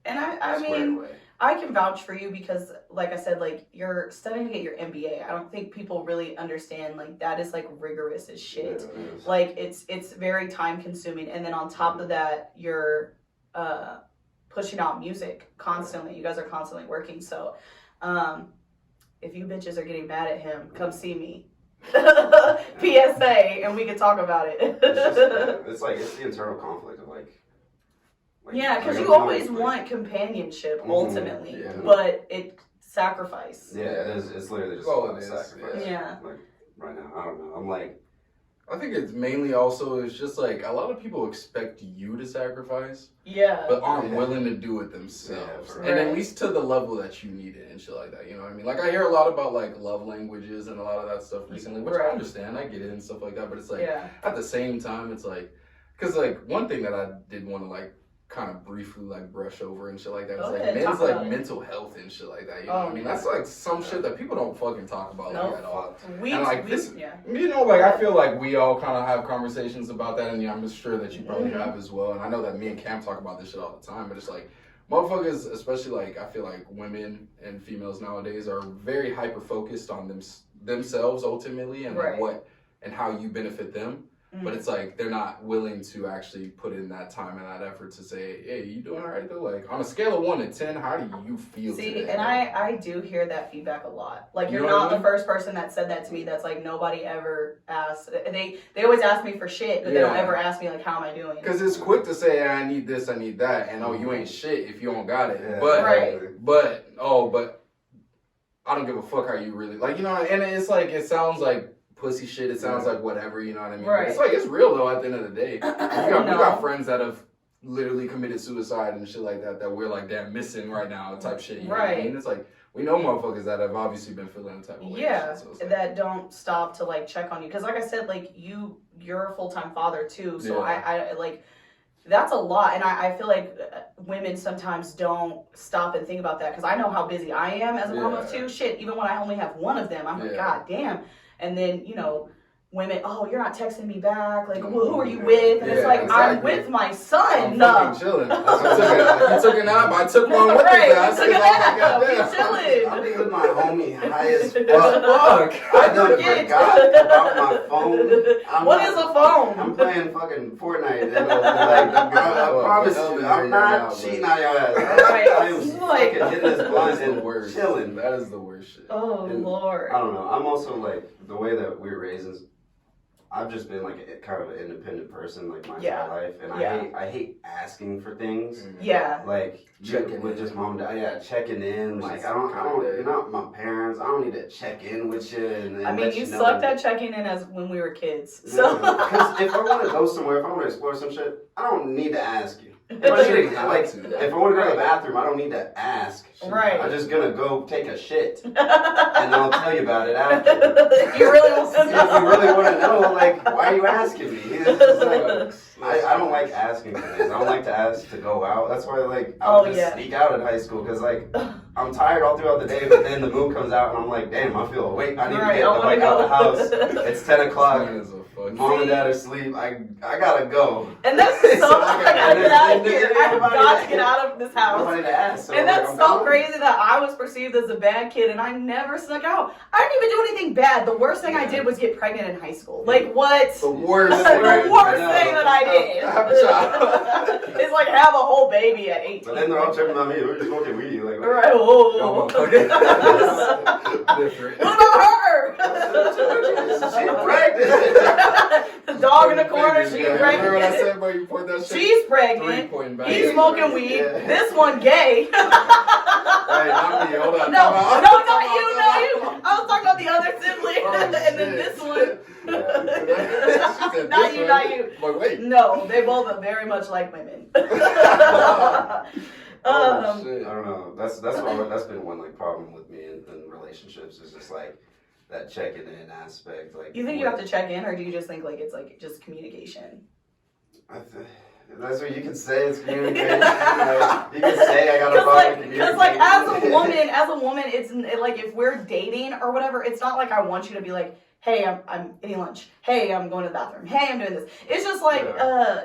And I mean, away. I can vouch for you because, like I said, like you're studying to get your MBA. I don't think people really understand like that is like rigorous as shit. Yeah, like it's very time consuming, and then on top of that, you're pushing out music constantly. You guys are constantly working. So, if you bitches are getting mad at him, come see me. PSA, and we can talk about it. It's the internal conflict of like yeah, because you always want companionship ultimately, but it's sacrifice. Yeah, it is. It's literally just a sacrifice. Yeah. Like right now, I don't know. I'm like, I think it's mainly also it's just like a lot of people expect you to sacrifice. Yeah. But aren't willing to do it themselves, and at least to the level that you need it and shit like that. You know what I mean? Like I hear a lot about like love languages and a lot of that stuff recently, which I understand. I get it and stuff like that. But it's like at the same time, it's like because like one thing that I did want to like kind of briefly like brush over and shit like that. It's like men's like mental health and shit like that. You know what I mean? That's like some shit that people don't fucking talk about like at all. And like this, you know, like I feel like we all kind of have conversations about that, and I'm sure that you probably have as well. And I know that me and Cam talk about this shit all the time, but it's like motherfuckers, especially like I feel like women and females nowadays are very hyper focused on themselves ultimately and like what and how you benefit them. But it's like they're not willing to actually put in that time and that effort to say, hey, you doing all right though? Like on a scale of 1 to 10, how do you feel today? And I do hear that feedback a lot. Like you're not the first person that said that to me. That's like nobody ever asks. They always ask me for shit, but they don't ever ask me like how am I doing? Because it's quick to say, I need this, I need that, and oh, you ain't shit if you don't got it. But I don't give a fuck how you really like, you know. And it's like it sounds like pussy shit. It sounds like whatever, you know what I mean? Right. It's like, it's real though at the end of the day. We got friends that have literally committed suicide and shit like that we're like, damn, missing right now type shit. You know what I mean? It's like, we know motherfuckers that have obviously been feeling the type of way. Yeah, So it's like, that don't stop to like check on you. Because like I said, like you're a full-time father too. So I like, that's a lot. And I feel like women sometimes don't stop and think about that. Because I know how busy I am as a mom of two. Shit, even when I only have one of them, I'm like, God damn. And then, you know, women, oh, you're not texting me back. Like, well, who are you with? And it's like, I'm with my son. I'm fucking chilling. I took a nap. I took one with right, his ass. Took a nap. We I chilling. be with my homie high as fuck. I done forgot about my phone. What is a phone? I'm playing fucking Fortnite. And I promise you, I'm not cheating on your ass. Right. I am fucking hitting this blunt and chilling. That is the worst shit. Oh, And Lord. I don't know. I'm also like, the way that we were raised is, I've just been like a kind of an independent person like my entire life, and I hate asking for things. Yeah. Like checking with just mom and dad. Yeah, checking in. Like I don't. You're not my parents. I don't need to check in with you. And I mean, you sucked at checking in as when we were kids. So. Because if I want to go somewhere, if I want to explore some shit, I don't need to ask you. If I want to go to the bathroom, I don't need to ask. Right. I'm just gonna go take a shit, and I'll tell you about it after. You really want to know? If you really want to know, like, why are you asking me? I don't like asking for things. I don't like to ask to go out. That's why, like, I would just sneak out in high school because, like, I'm tired all throughout the day, but then the moon comes out and I'm like, damn, I feel awake. I need to get the fuck out of the house. It's 10 o'clock. Mom and dad are asleep. I gotta go. And that's so I gotta get out of here. I've got to get out of this house. Nobody to ask. So and that's so crazy that I was perceived as a bad kid and I never snuck out. I didn't even do anything bad. The worst thing I did was get pregnant in high school. Like what? The worst thing that I did. It's like have a whole baby at 18. But then they're all tripping on me. We're just smoking weed. Like, right. Whoa. Different. What about her? She's pregnant. The dog in the corner, she's pregnant. Remember what I said about you poured that shit? She's pregnant. He's smoking weed. Yeah. This one gay. Hey, not me. Hold on. No, not you, not you. I was talking about the other sibling, and then this one. Not you, not you. But wait. No, they both are very much like women. I don't know. That's been one like problem with me in relationships is just like that checking in aspect. Like, you think you have to check in, or do you just think like it's like just communication? That's what you can say. It's communication. You can say I gotta fucking communicate. Because like as a woman, it's like if we're dating or whatever, it's not like I want you to be like, hey, I'm eating lunch. Hey, I'm going to the bathroom. Hey, I'm doing this. It's just like,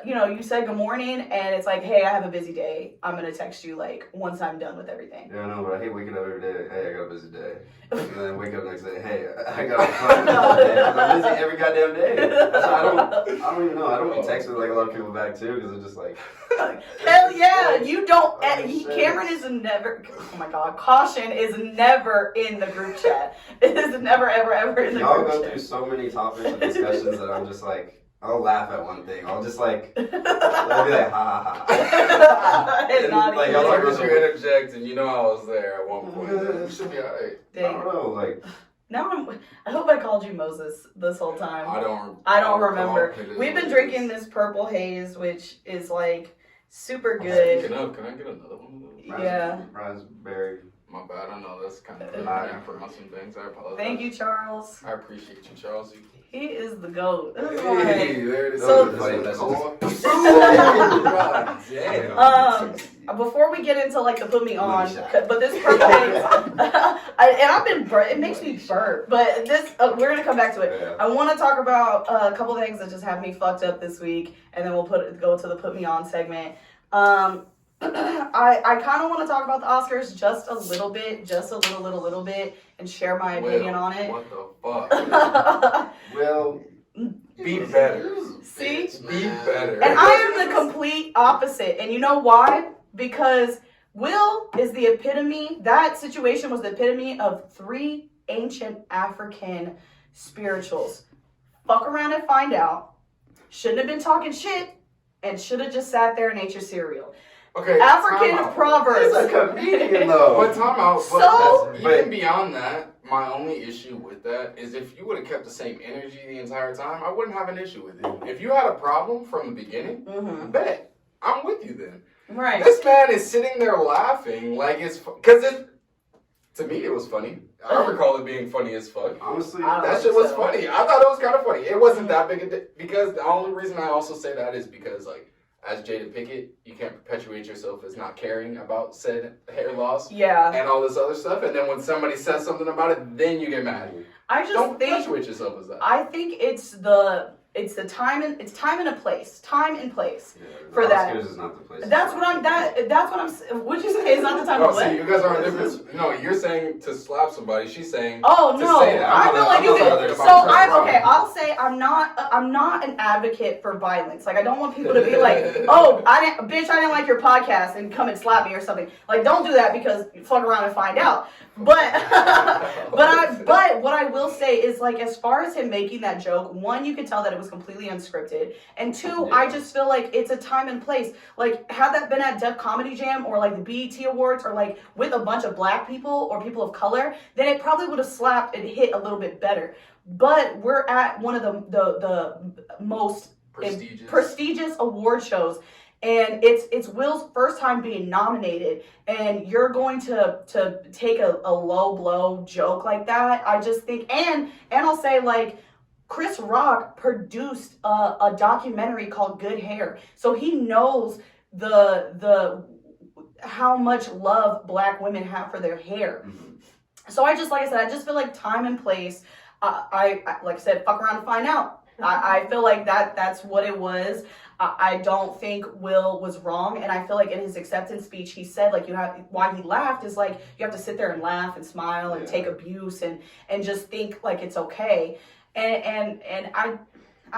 you said good morning, and it's like, hey, I have a busy day. I'm gonna text you like once I'm done with everything. Yeah, I know, but I hate waking up every day. Hey, I got a busy day. And then wake up next day. Hey, I got a fucking busy day. I'm busy every goddamn day. That's why I don't even know. I don't get texted like a lot of people back too, because it's just like. Hell yeah, you don't. Cameron is never. Oh my God, caution is never in the group chat. It is never, ever, ever in the Y'all group chat. Y'all go through so many topics and discussions that I'm just like, I'll laugh at one thing. I'll just like, I'll be like, ha ha ha. It's not like, even. As long as you interject and you know I was there at one point, it should be alright. I don't know, like. Now I hope I called you Moses this whole time. I don't remember. We've been drinking this purple haze, which is like super good. Speaking of, can I get another one of those? Yeah. Raspberry. My bad, I know that's kind of I pronounce some things. I apologize. Thank you, Charles. I appreciate you, Charles. He is the GOAT. That's Hey, there it is. So- Before we get into like the put me on, but this purple haze, it makes me burp. But this, we're gonna come back to it. Yeah. I want to talk about a couple things that just have me fucked up this week, and then we'll go to the put me on segment. I kind of want to talk about the Oscars just a little bit, just a little bit, and share my opinion on it. What the fuck? Well, be better. See? Be better. And I am the complete opposite. And you know why? Because Will is the epitome, that situation was the epitome of 3 ancient African spirituals. Fuck around and find out. Shouldn't have been talking shit and should have just sat there and ate your cereal. Okay, African proverbs. he's a comedian though. But time out. So- Even beyond that, my only issue with that is if you would have kept the same energy the entire time, I wouldn't have an issue with it. If you had a problem from the beginning, bet. I'm with you then. Right. This man is sitting there laughing like it's... Because To me, it was funny. I don't recall it being funny as fuck. Honestly, that shit was funny. I thought it was kind of funny. It wasn't that big because the only reason I also say that is because, like, as Jada Pinkett, you can't perpetuate yourself as not caring about said hair loss. Yeah. And all this other stuff. And then when somebody says something about it, then you get mad. I just don't think, perpetuate yourself as that. I think it's the time and a place. Time and place for that. Oscars is not the place. That's what I'm. Would you say it's not the time to see, you guys are on different. No, you're saying to slap somebody. She's saying. Oh no! Say that. I feel like you can. So I'll say I'm not an advocate for violence. Like I don't want people to be like, oh, I didn't like your podcast and come and slap me or something. Like don't do that because you fuck around and find out. But but what I will say is like as far as him making that joke, one, you could tell that it was completely unscripted, and two, I just feel like it's a time and place. Like had that been at Def Comedy Jam or like the BET Awards or like with a bunch of black people or people of color, then it probably would have slapped and hit a little bit better. But we're at one of the most prestigious award shows. And it's Will's first time being nominated, and you're going to take a low blow joke like that. I just think, and I'll say like Chris Rock produced a documentary called Good Hair, so he knows the how much love black women have for their hair. Mm-hmm. So I just feel like time and place. I like I said, fuck around and find out. I feel like that's what it was. I don't think Will was wrong, and I feel like in his acceptance speech he said like why he laughed is like you have to sit there and laugh and smile and take abuse and just think like it's okay. And I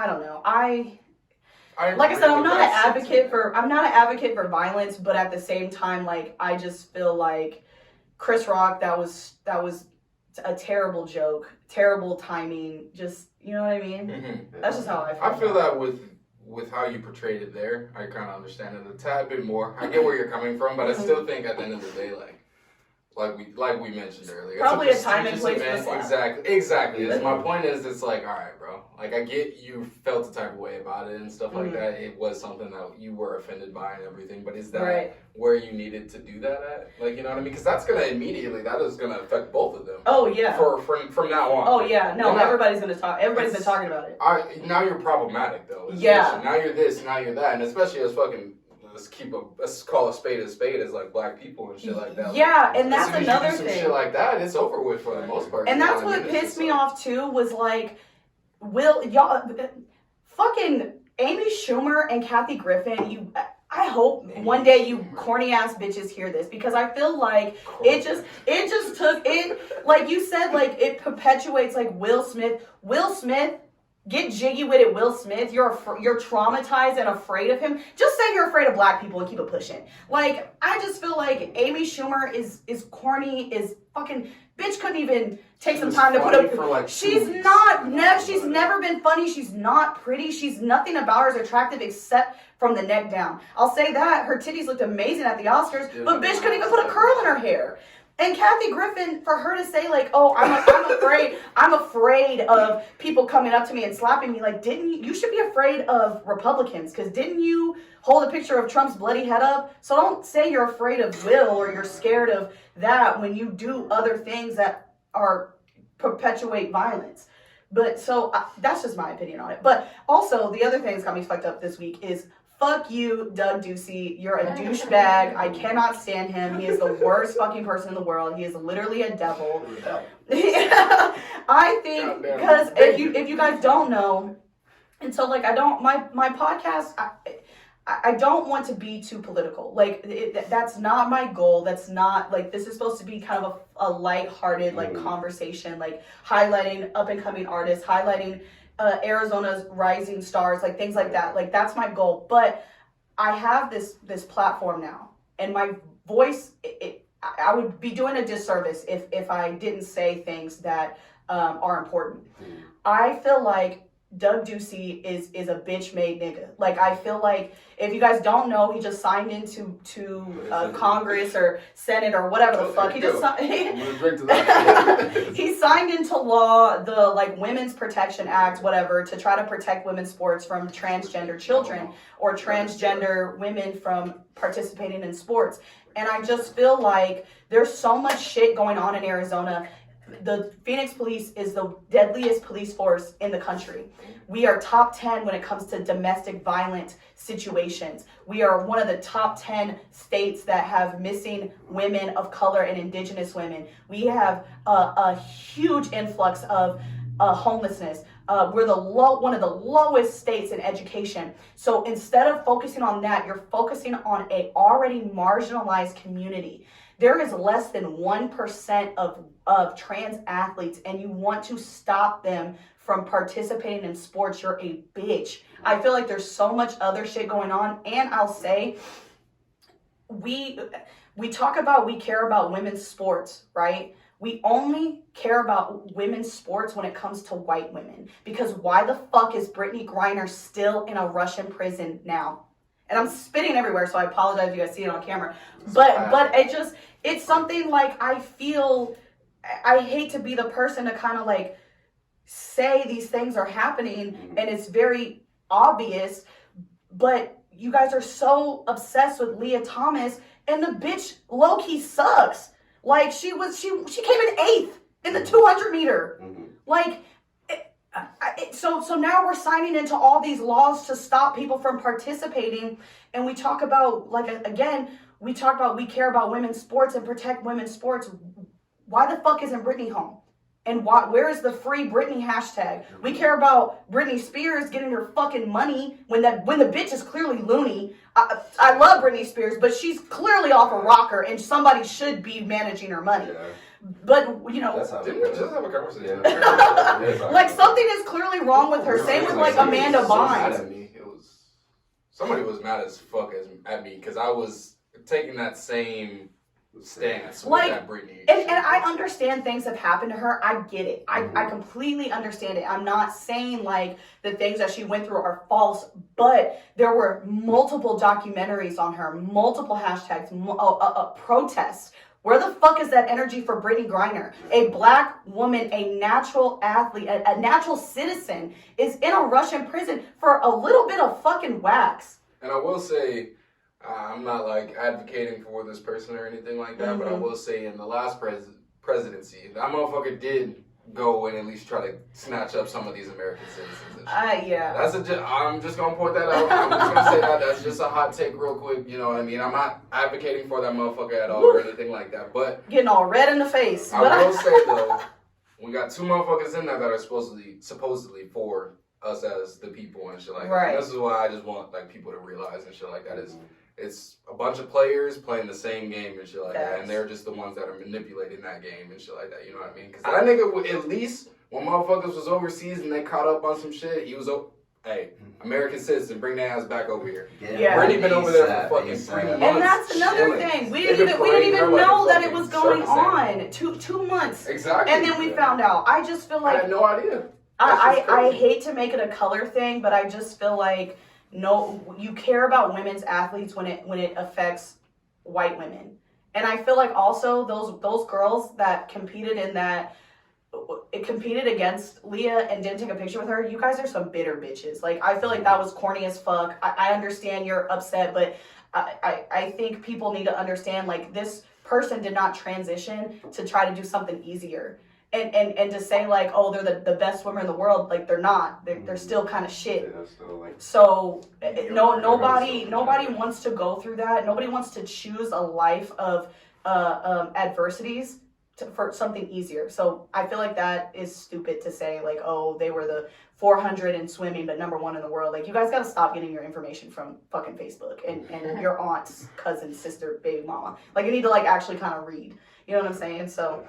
don't know. Like I said, I'm not an advocate for violence, but at the same time, like I just feel like Chris Rock, that was a terrible joke, terrible timing. Just you know what I mean? Mm-hmm. That's just how I feel. I feel that with how you portrayed it there, I kind of understand it a tad bit more. I get where you're coming from, but I still think at the end of the day, like we mentioned earlier, probably a time and place for slap. Exactly. My point is, it's like, all right, bro. Like I get you felt the type of way about it and stuff like that. It was something that you were offended by and everything, but is that where you needed to do that at? Like, you know what I mean? Because that is gonna affect both of them. Oh yeah. From now on. Oh yeah. No, everybody's gonna talk. Everybody's been talking about it. Now you're problematic though. Yeah. Now you're this. Now you're that, and especially as fucking. Let's call a spade as like black people and shit like that. Yeah, and that's another thing. Shit like that, it's over with for the most part. And that's what pissed me off too was like, y'all, fucking Amy Schumer and Kathy Griffin. I hope one day you corny ass bitches hear this because I feel like it just took it like you said like it perpetuates like Will Smith. Get jiggy with it, Will Smith. You're traumatized and afraid of him. Just say you're afraid of black people and keep it pushing. Like, I just feel like Amy Schumer is corny, is fucking bitch couldn't even take some time to put up. She's never been funny. She's not pretty. She's nothing about her is attractive except from the neck down. I'll say that. Her titties looked amazing at the Oscars, but bitch couldn't even put a curl in her hair. And Kathy Griffin, for her to say like, "Oh, I'm afraid of people coming up to me and slapping me," like, you should be afraid of Republicans, because didn't you hold a picture of Trump's bloody head up? So don't say you're afraid of Will or you're scared of that when you do other things that perpetuate violence. But so that's just my opinion on it. But also the other thing that's got me fucked up this week is. Fuck you, Doug Ducey. You're a douchebag. I cannot stand him. He is the worst fucking person in the world. He is literally a devil. I think because if you guys don't know, and so like my podcast. I don't want to be too political. Like that's not my goal. That's not like this is supposed to be kind of a lighthearted like conversation, like highlighting up and coming artists, highlighting. Arizona's rising stars, like things like that. Like that's my goal. But I have this platform now, and my voice. I would be doing a disservice if I didn't say things that are important. I feel like Doug Ducey is a bitch made nigga. Like, I feel like, if you guys don't know, he just signed into Congress or Senate or whatever the fuck. He just he signed into law the like Women's Protection Act, whatever, to try to protect women's sports from transgender children or transgender women from participating in sports. And I just feel like there's so much shit going on in Arizona. The Phoenix Police is the deadliest police force in the country. We are top 10 when it comes to domestic violent situations. We are one of the top 10 states that have missing women of color and indigenous women. We have a huge influx of homelessness. We're one of the lowest states in education. So instead of focusing on that, you're focusing on a already marginalized community. There is less than 1% of trans athletes, and you want to stop them from participating in sports. You're a bitch. I feel like there's so much other shit going on. And I'll say, we talk about we care about women's sports, right? We only care about women's sports when it comes to white women. Because why the fuck is Brittney Griner still in a Russian prison now? And I'm spitting everywhere, so I apologize if you guys see it on camera. But it's something like I hate to be the person to kind of like say these things are happening and it's very obvious, but you guys are so obsessed with Leah Thomas, and the bitch low-key sucks. Like, she came in 8th in the 200 meter. Like, so now we're signing into all these laws to stop people from participating, and we talk about, like, again, we care about women's sports and protect women's sports. Why the fuck isn't Brittney home? And where is the free Brittney hashtag? We care about Britney Spears getting her fucking money when the bitch is clearly loony. I love Britney Spears, but she's clearly off a rocker, and somebody should be managing her money. Yeah. But, you know, didn't we just have a conversation? Like, something is clearly wrong with her. Same with like Amanda Bynes. Somebody was mad as fuck at me because I was taking that same stance with that Brittney. And I understand things have happened to her. I get it. I completely understand it. I'm not saying like the things that she went through are false, but there were multiple documentaries on her, multiple hashtags, protests. Where the fuck is that energy for Brittney Griner? A black woman, a natural athlete, a natural citizen is in a Russian prison for a little bit of fucking wax. And I will say, I'm not like advocating for this person or anything like that, but I will say in the last presidency, that motherfucker did go and at least try to snatch up some of these American citizens. Yeah. I'm just gonna point that out. I'm just gonna say that's just a hot take real quick. You know what I mean? I'm not advocating for that motherfucker at all or anything like that. But getting all red in the face. I will say though, we got 2 motherfuckers in there that are supposedly for us as the people and shit like that. And this is why I just want like people to realize and shit like that is. It's a bunch of players playing the same game and shit like that, and they're just the ones that are manipulating that game and shit like that. You know what I mean? Because that nigga, at least when motherfuckers was overseas and they caught up on some shit, he was, hey, American citizen, bring their ass back over here. Yeah. Brittney been over there for fucking 3 months. And that's another thing. We didn't even know that it was going on. 2 months. Exactly. And then we found out. I just feel like I had no idea. I hate to make it a color thing, but I just feel like. No, you care about women's athletes when it affects white women. And I feel like also those girls that competed against Leah and didn't take a picture with her, you guys are some bitter bitches. Like, I feel like that was corny as fuck. I understand you're upset, but I think people need to understand, like, this person did not transition to try to do something easier. And to say like, oh, they're the best swimmer in the world, like they're not. They're still kind of shit. Yeah, still like, so nobody wants to go through that. Nobody wants to choose a life of adversities for something easier. So I feel like that is stupid to say like, oh, they were the 400 in swimming, but #1 in the world. Like, you guys got to stop getting your information from fucking Facebook and your aunt's cousin, sister, baby mama. Like, you need to like actually kind of read. You know what I'm saying? So.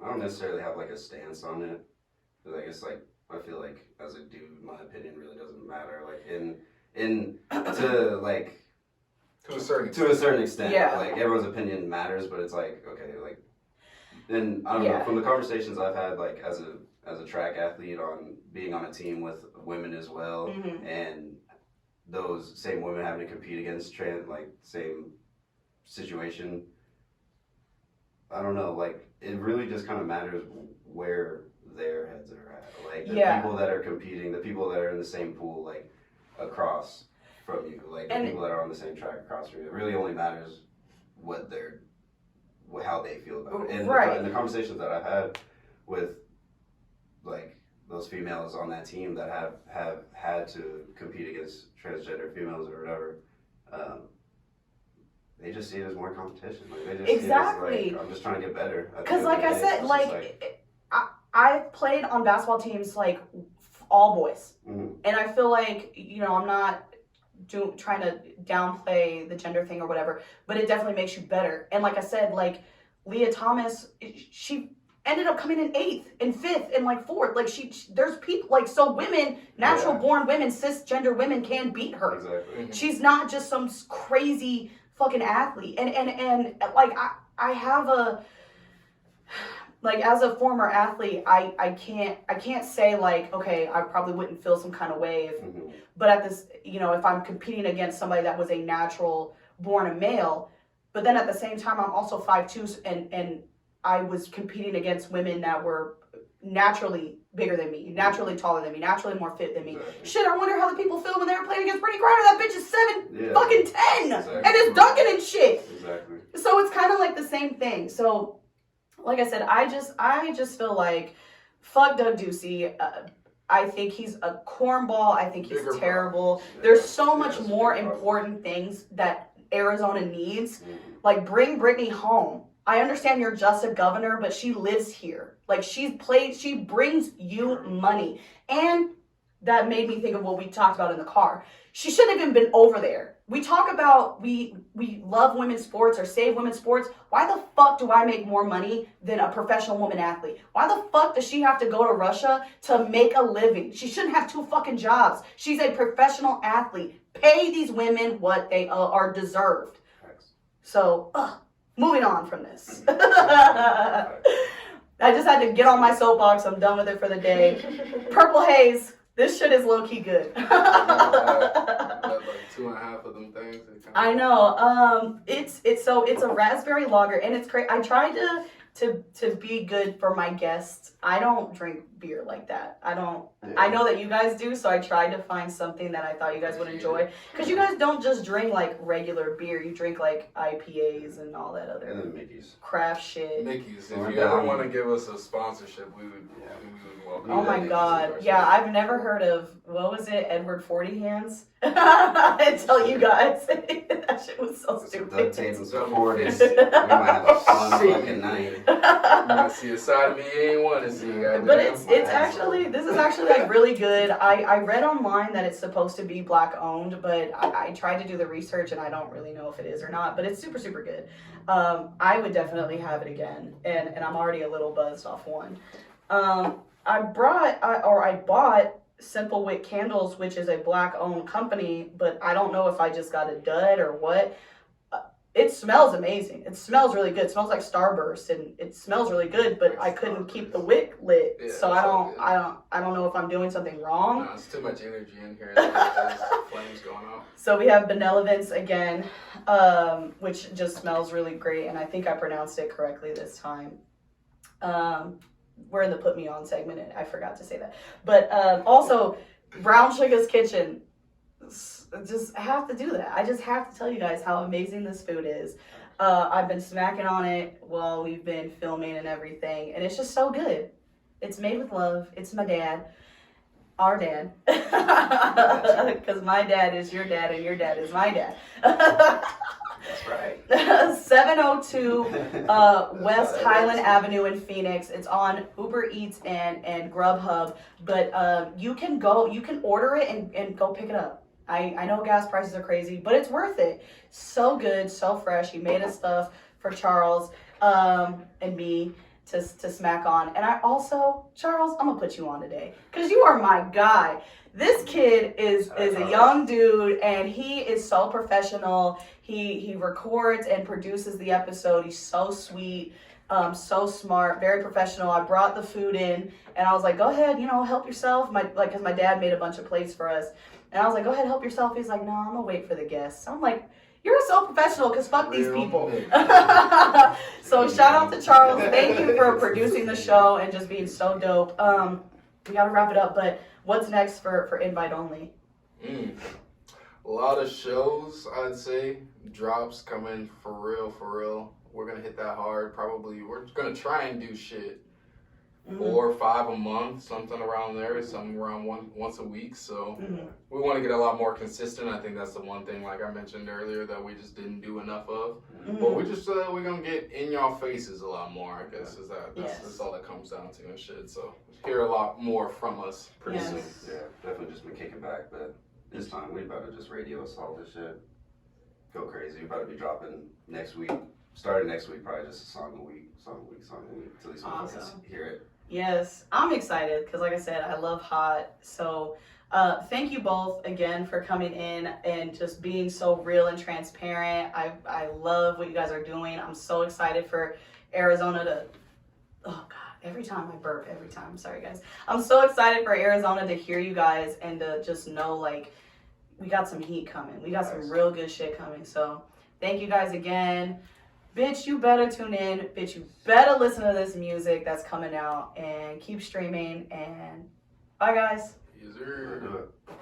I don't necessarily have like a stance on it, because I guess like I feel like as a dude, my opinion really doesn't matter. Like to a certain extent, yeah. Like everyone's opinion matters, but it's like okay, like then I don't know, from the conversations I've had like as a as a track athlete on being on a team with women as well, and those same women having to compete against same situation. I don't know, like, it really just kind of matters where their heads are at. Like, the people that are competing, the people that are in the same pool, like, across from you, like, the people that are on the same track across from you. It really only matters how they feel about it. And the conversations that I've had with, like, those females on that team that have had to compete against transgender females or whatever, they just see it as more competition. Like, they just see it as, like, I'm just trying to get better. Because, like I said, I've played on basketball teams, like, all boys. And I feel like, you know, I'm not trying to downplay the gender thing or whatever, but it definitely makes you better. And like I said, like, Leah Thomas, she ended up coming in 8th and 5th and, like, 4th. Like, there's people, like, so women, natural born women, cisgender women can beat her. Exactly. She's not just some crazy fucking athlete. And like, I have a, like, as a former athlete, I can't say, like, okay, I probably wouldn't feel some kind of way if, but at this, you know, if I'm competing against somebody that was a natural born male, but then at the same time, I'm also 5'2", and I was competing against women that were naturally bigger than me, naturally taller than me, naturally more fit than me. Exactly. Shit, I wonder how the people feel when they were playing against Brittney Griner. That bitch is 7 fucking 10 Exactly. and is dunking and shit. Exactly. So it's kind of like the same thing. So, like I said, I just feel like, fuck Doug Ducey. I think he's a cornball. I think he's terrible. There's so much more important things that Arizona needs. Like, bring Brittney home. I understand you're just a governor, but she lives here. Like, she brings you money. And that made me think of what we talked about in the car. She shouldn't have even been over there. We talk about we love women's sports or save women's sports. Why the fuck do I make more money than a professional woman athlete? Why the fuck does she have to go to Russia to make a living? She shouldn't have 2 fucking jobs. She's a professional athlete. Pay these women what they are deserved. So, moving on from this. I just had to get on my soapbox. I'm done with it for the day. Purple Haze. This shit is low-key good. Like 2.5 of them things. I know. It's a raspberry lager, and it's great. I tried to be good for my guests. I don't drink beer like that. I don't. Yeah. I know that you guys do, so I tried to find something that I thought you guys would enjoy. Because you guys don't just drink, like, regular beer. You drink, like, IPAs and all that other Mickey's craft shit. Mickey's. If you ever want to give us a sponsorship, we would welcome. Oh my god. Yeah, I've never heard of, what was it, Edward 40 Hands? I tell you guys. That shit was so stupid. Duct tape and some 40s. We might have a fun fucking night. You might see a side of me you ain't want to see. But this is actually like really good. I read online that it's supposed to be black owned, but I tried to do the research and I don't really know if it is or not, but it's super, super good. I would definitely have it again, and I'm already a little buzzed off one. I bought Simple Wick Candles, which is a black owned company, but I don't know if I just got a dud or what. It smells amazing. It smells really good. It smells like Starburst, and it smells really good. But I couldn't keep the wick lit, so I don't know if I'm doing something wrong. No, it's too much energy in here. There's flames going off. So we have Benevolence again, which just smells really great, and I think I pronounced it correctly this time. We're in the Put Me On segment, and I forgot to say that. But also, Brown Sugar's Kitchen. Just have to do that. I just have to tell you guys how amazing this food is. I've been smacking on it while we've been filming and everything, and it's just so good. It's made with love. It's my dad. Our dad. Because my dad is your dad, and your dad is my dad. That's right. 702 West Highland Avenue in Phoenix. It's on Uber Eats and Grubhub, but you can order it and go pick it up. I know gas prices are crazy, but it's worth it. So good, so fresh. He made us stuff for Charles and me to smack on. And I also, Charles, I'm gonna put you on today because you are my guy. This kid is a young dude, and he is so professional. He records and produces the episode. He's so sweet, so smart, very professional. I brought the food in, and I was like, go ahead, help yourself. Because my dad made a bunch of plates for us. And I was like, go ahead, help yourself. He's like, no, I'm going to wait for the guests. I'm like, you're so professional because fuck these people. So shout out to Charles. Thank you for producing the show and just being so dope. We got to wrap it up, but what's next for Invite Only? A lot of shows, I'd say. Drops coming for real. We're going to hit that hard. Probably, we're going to try and do shit 4 or 5 a month, something around there, something around once a week. So we want to get a lot more consistent. I think that's the one thing, like I mentioned earlier, that we just didn't do enough of. But we just we're gonna get in y'all faces a lot more. I guess that's all that comes down to and shit. So hear a lot more from us pretty soon. Yeah, definitely just been kicking back, but this time we about to just radio assault this shit. Go crazy. We about to be dropping next week. Starting next week, probably just a song a week, till these people hear it. Yes, I'm excited because, like I said, I love Hot. So thank you both again for coming in and just being so real and transparent. I love what you guys are doing. I'm so excited for Arizona to, oh God, every time I burp, sorry guys. I'm so excited for Arizona to hear you guys and to just know, like, we got some heat coming. We got some real good shit coming. So thank you guys again. Bitch, you better tune in. Bitch, you better listen to this music that's coming out and keep streaming. And bye, guys. Yes, sir. Do it.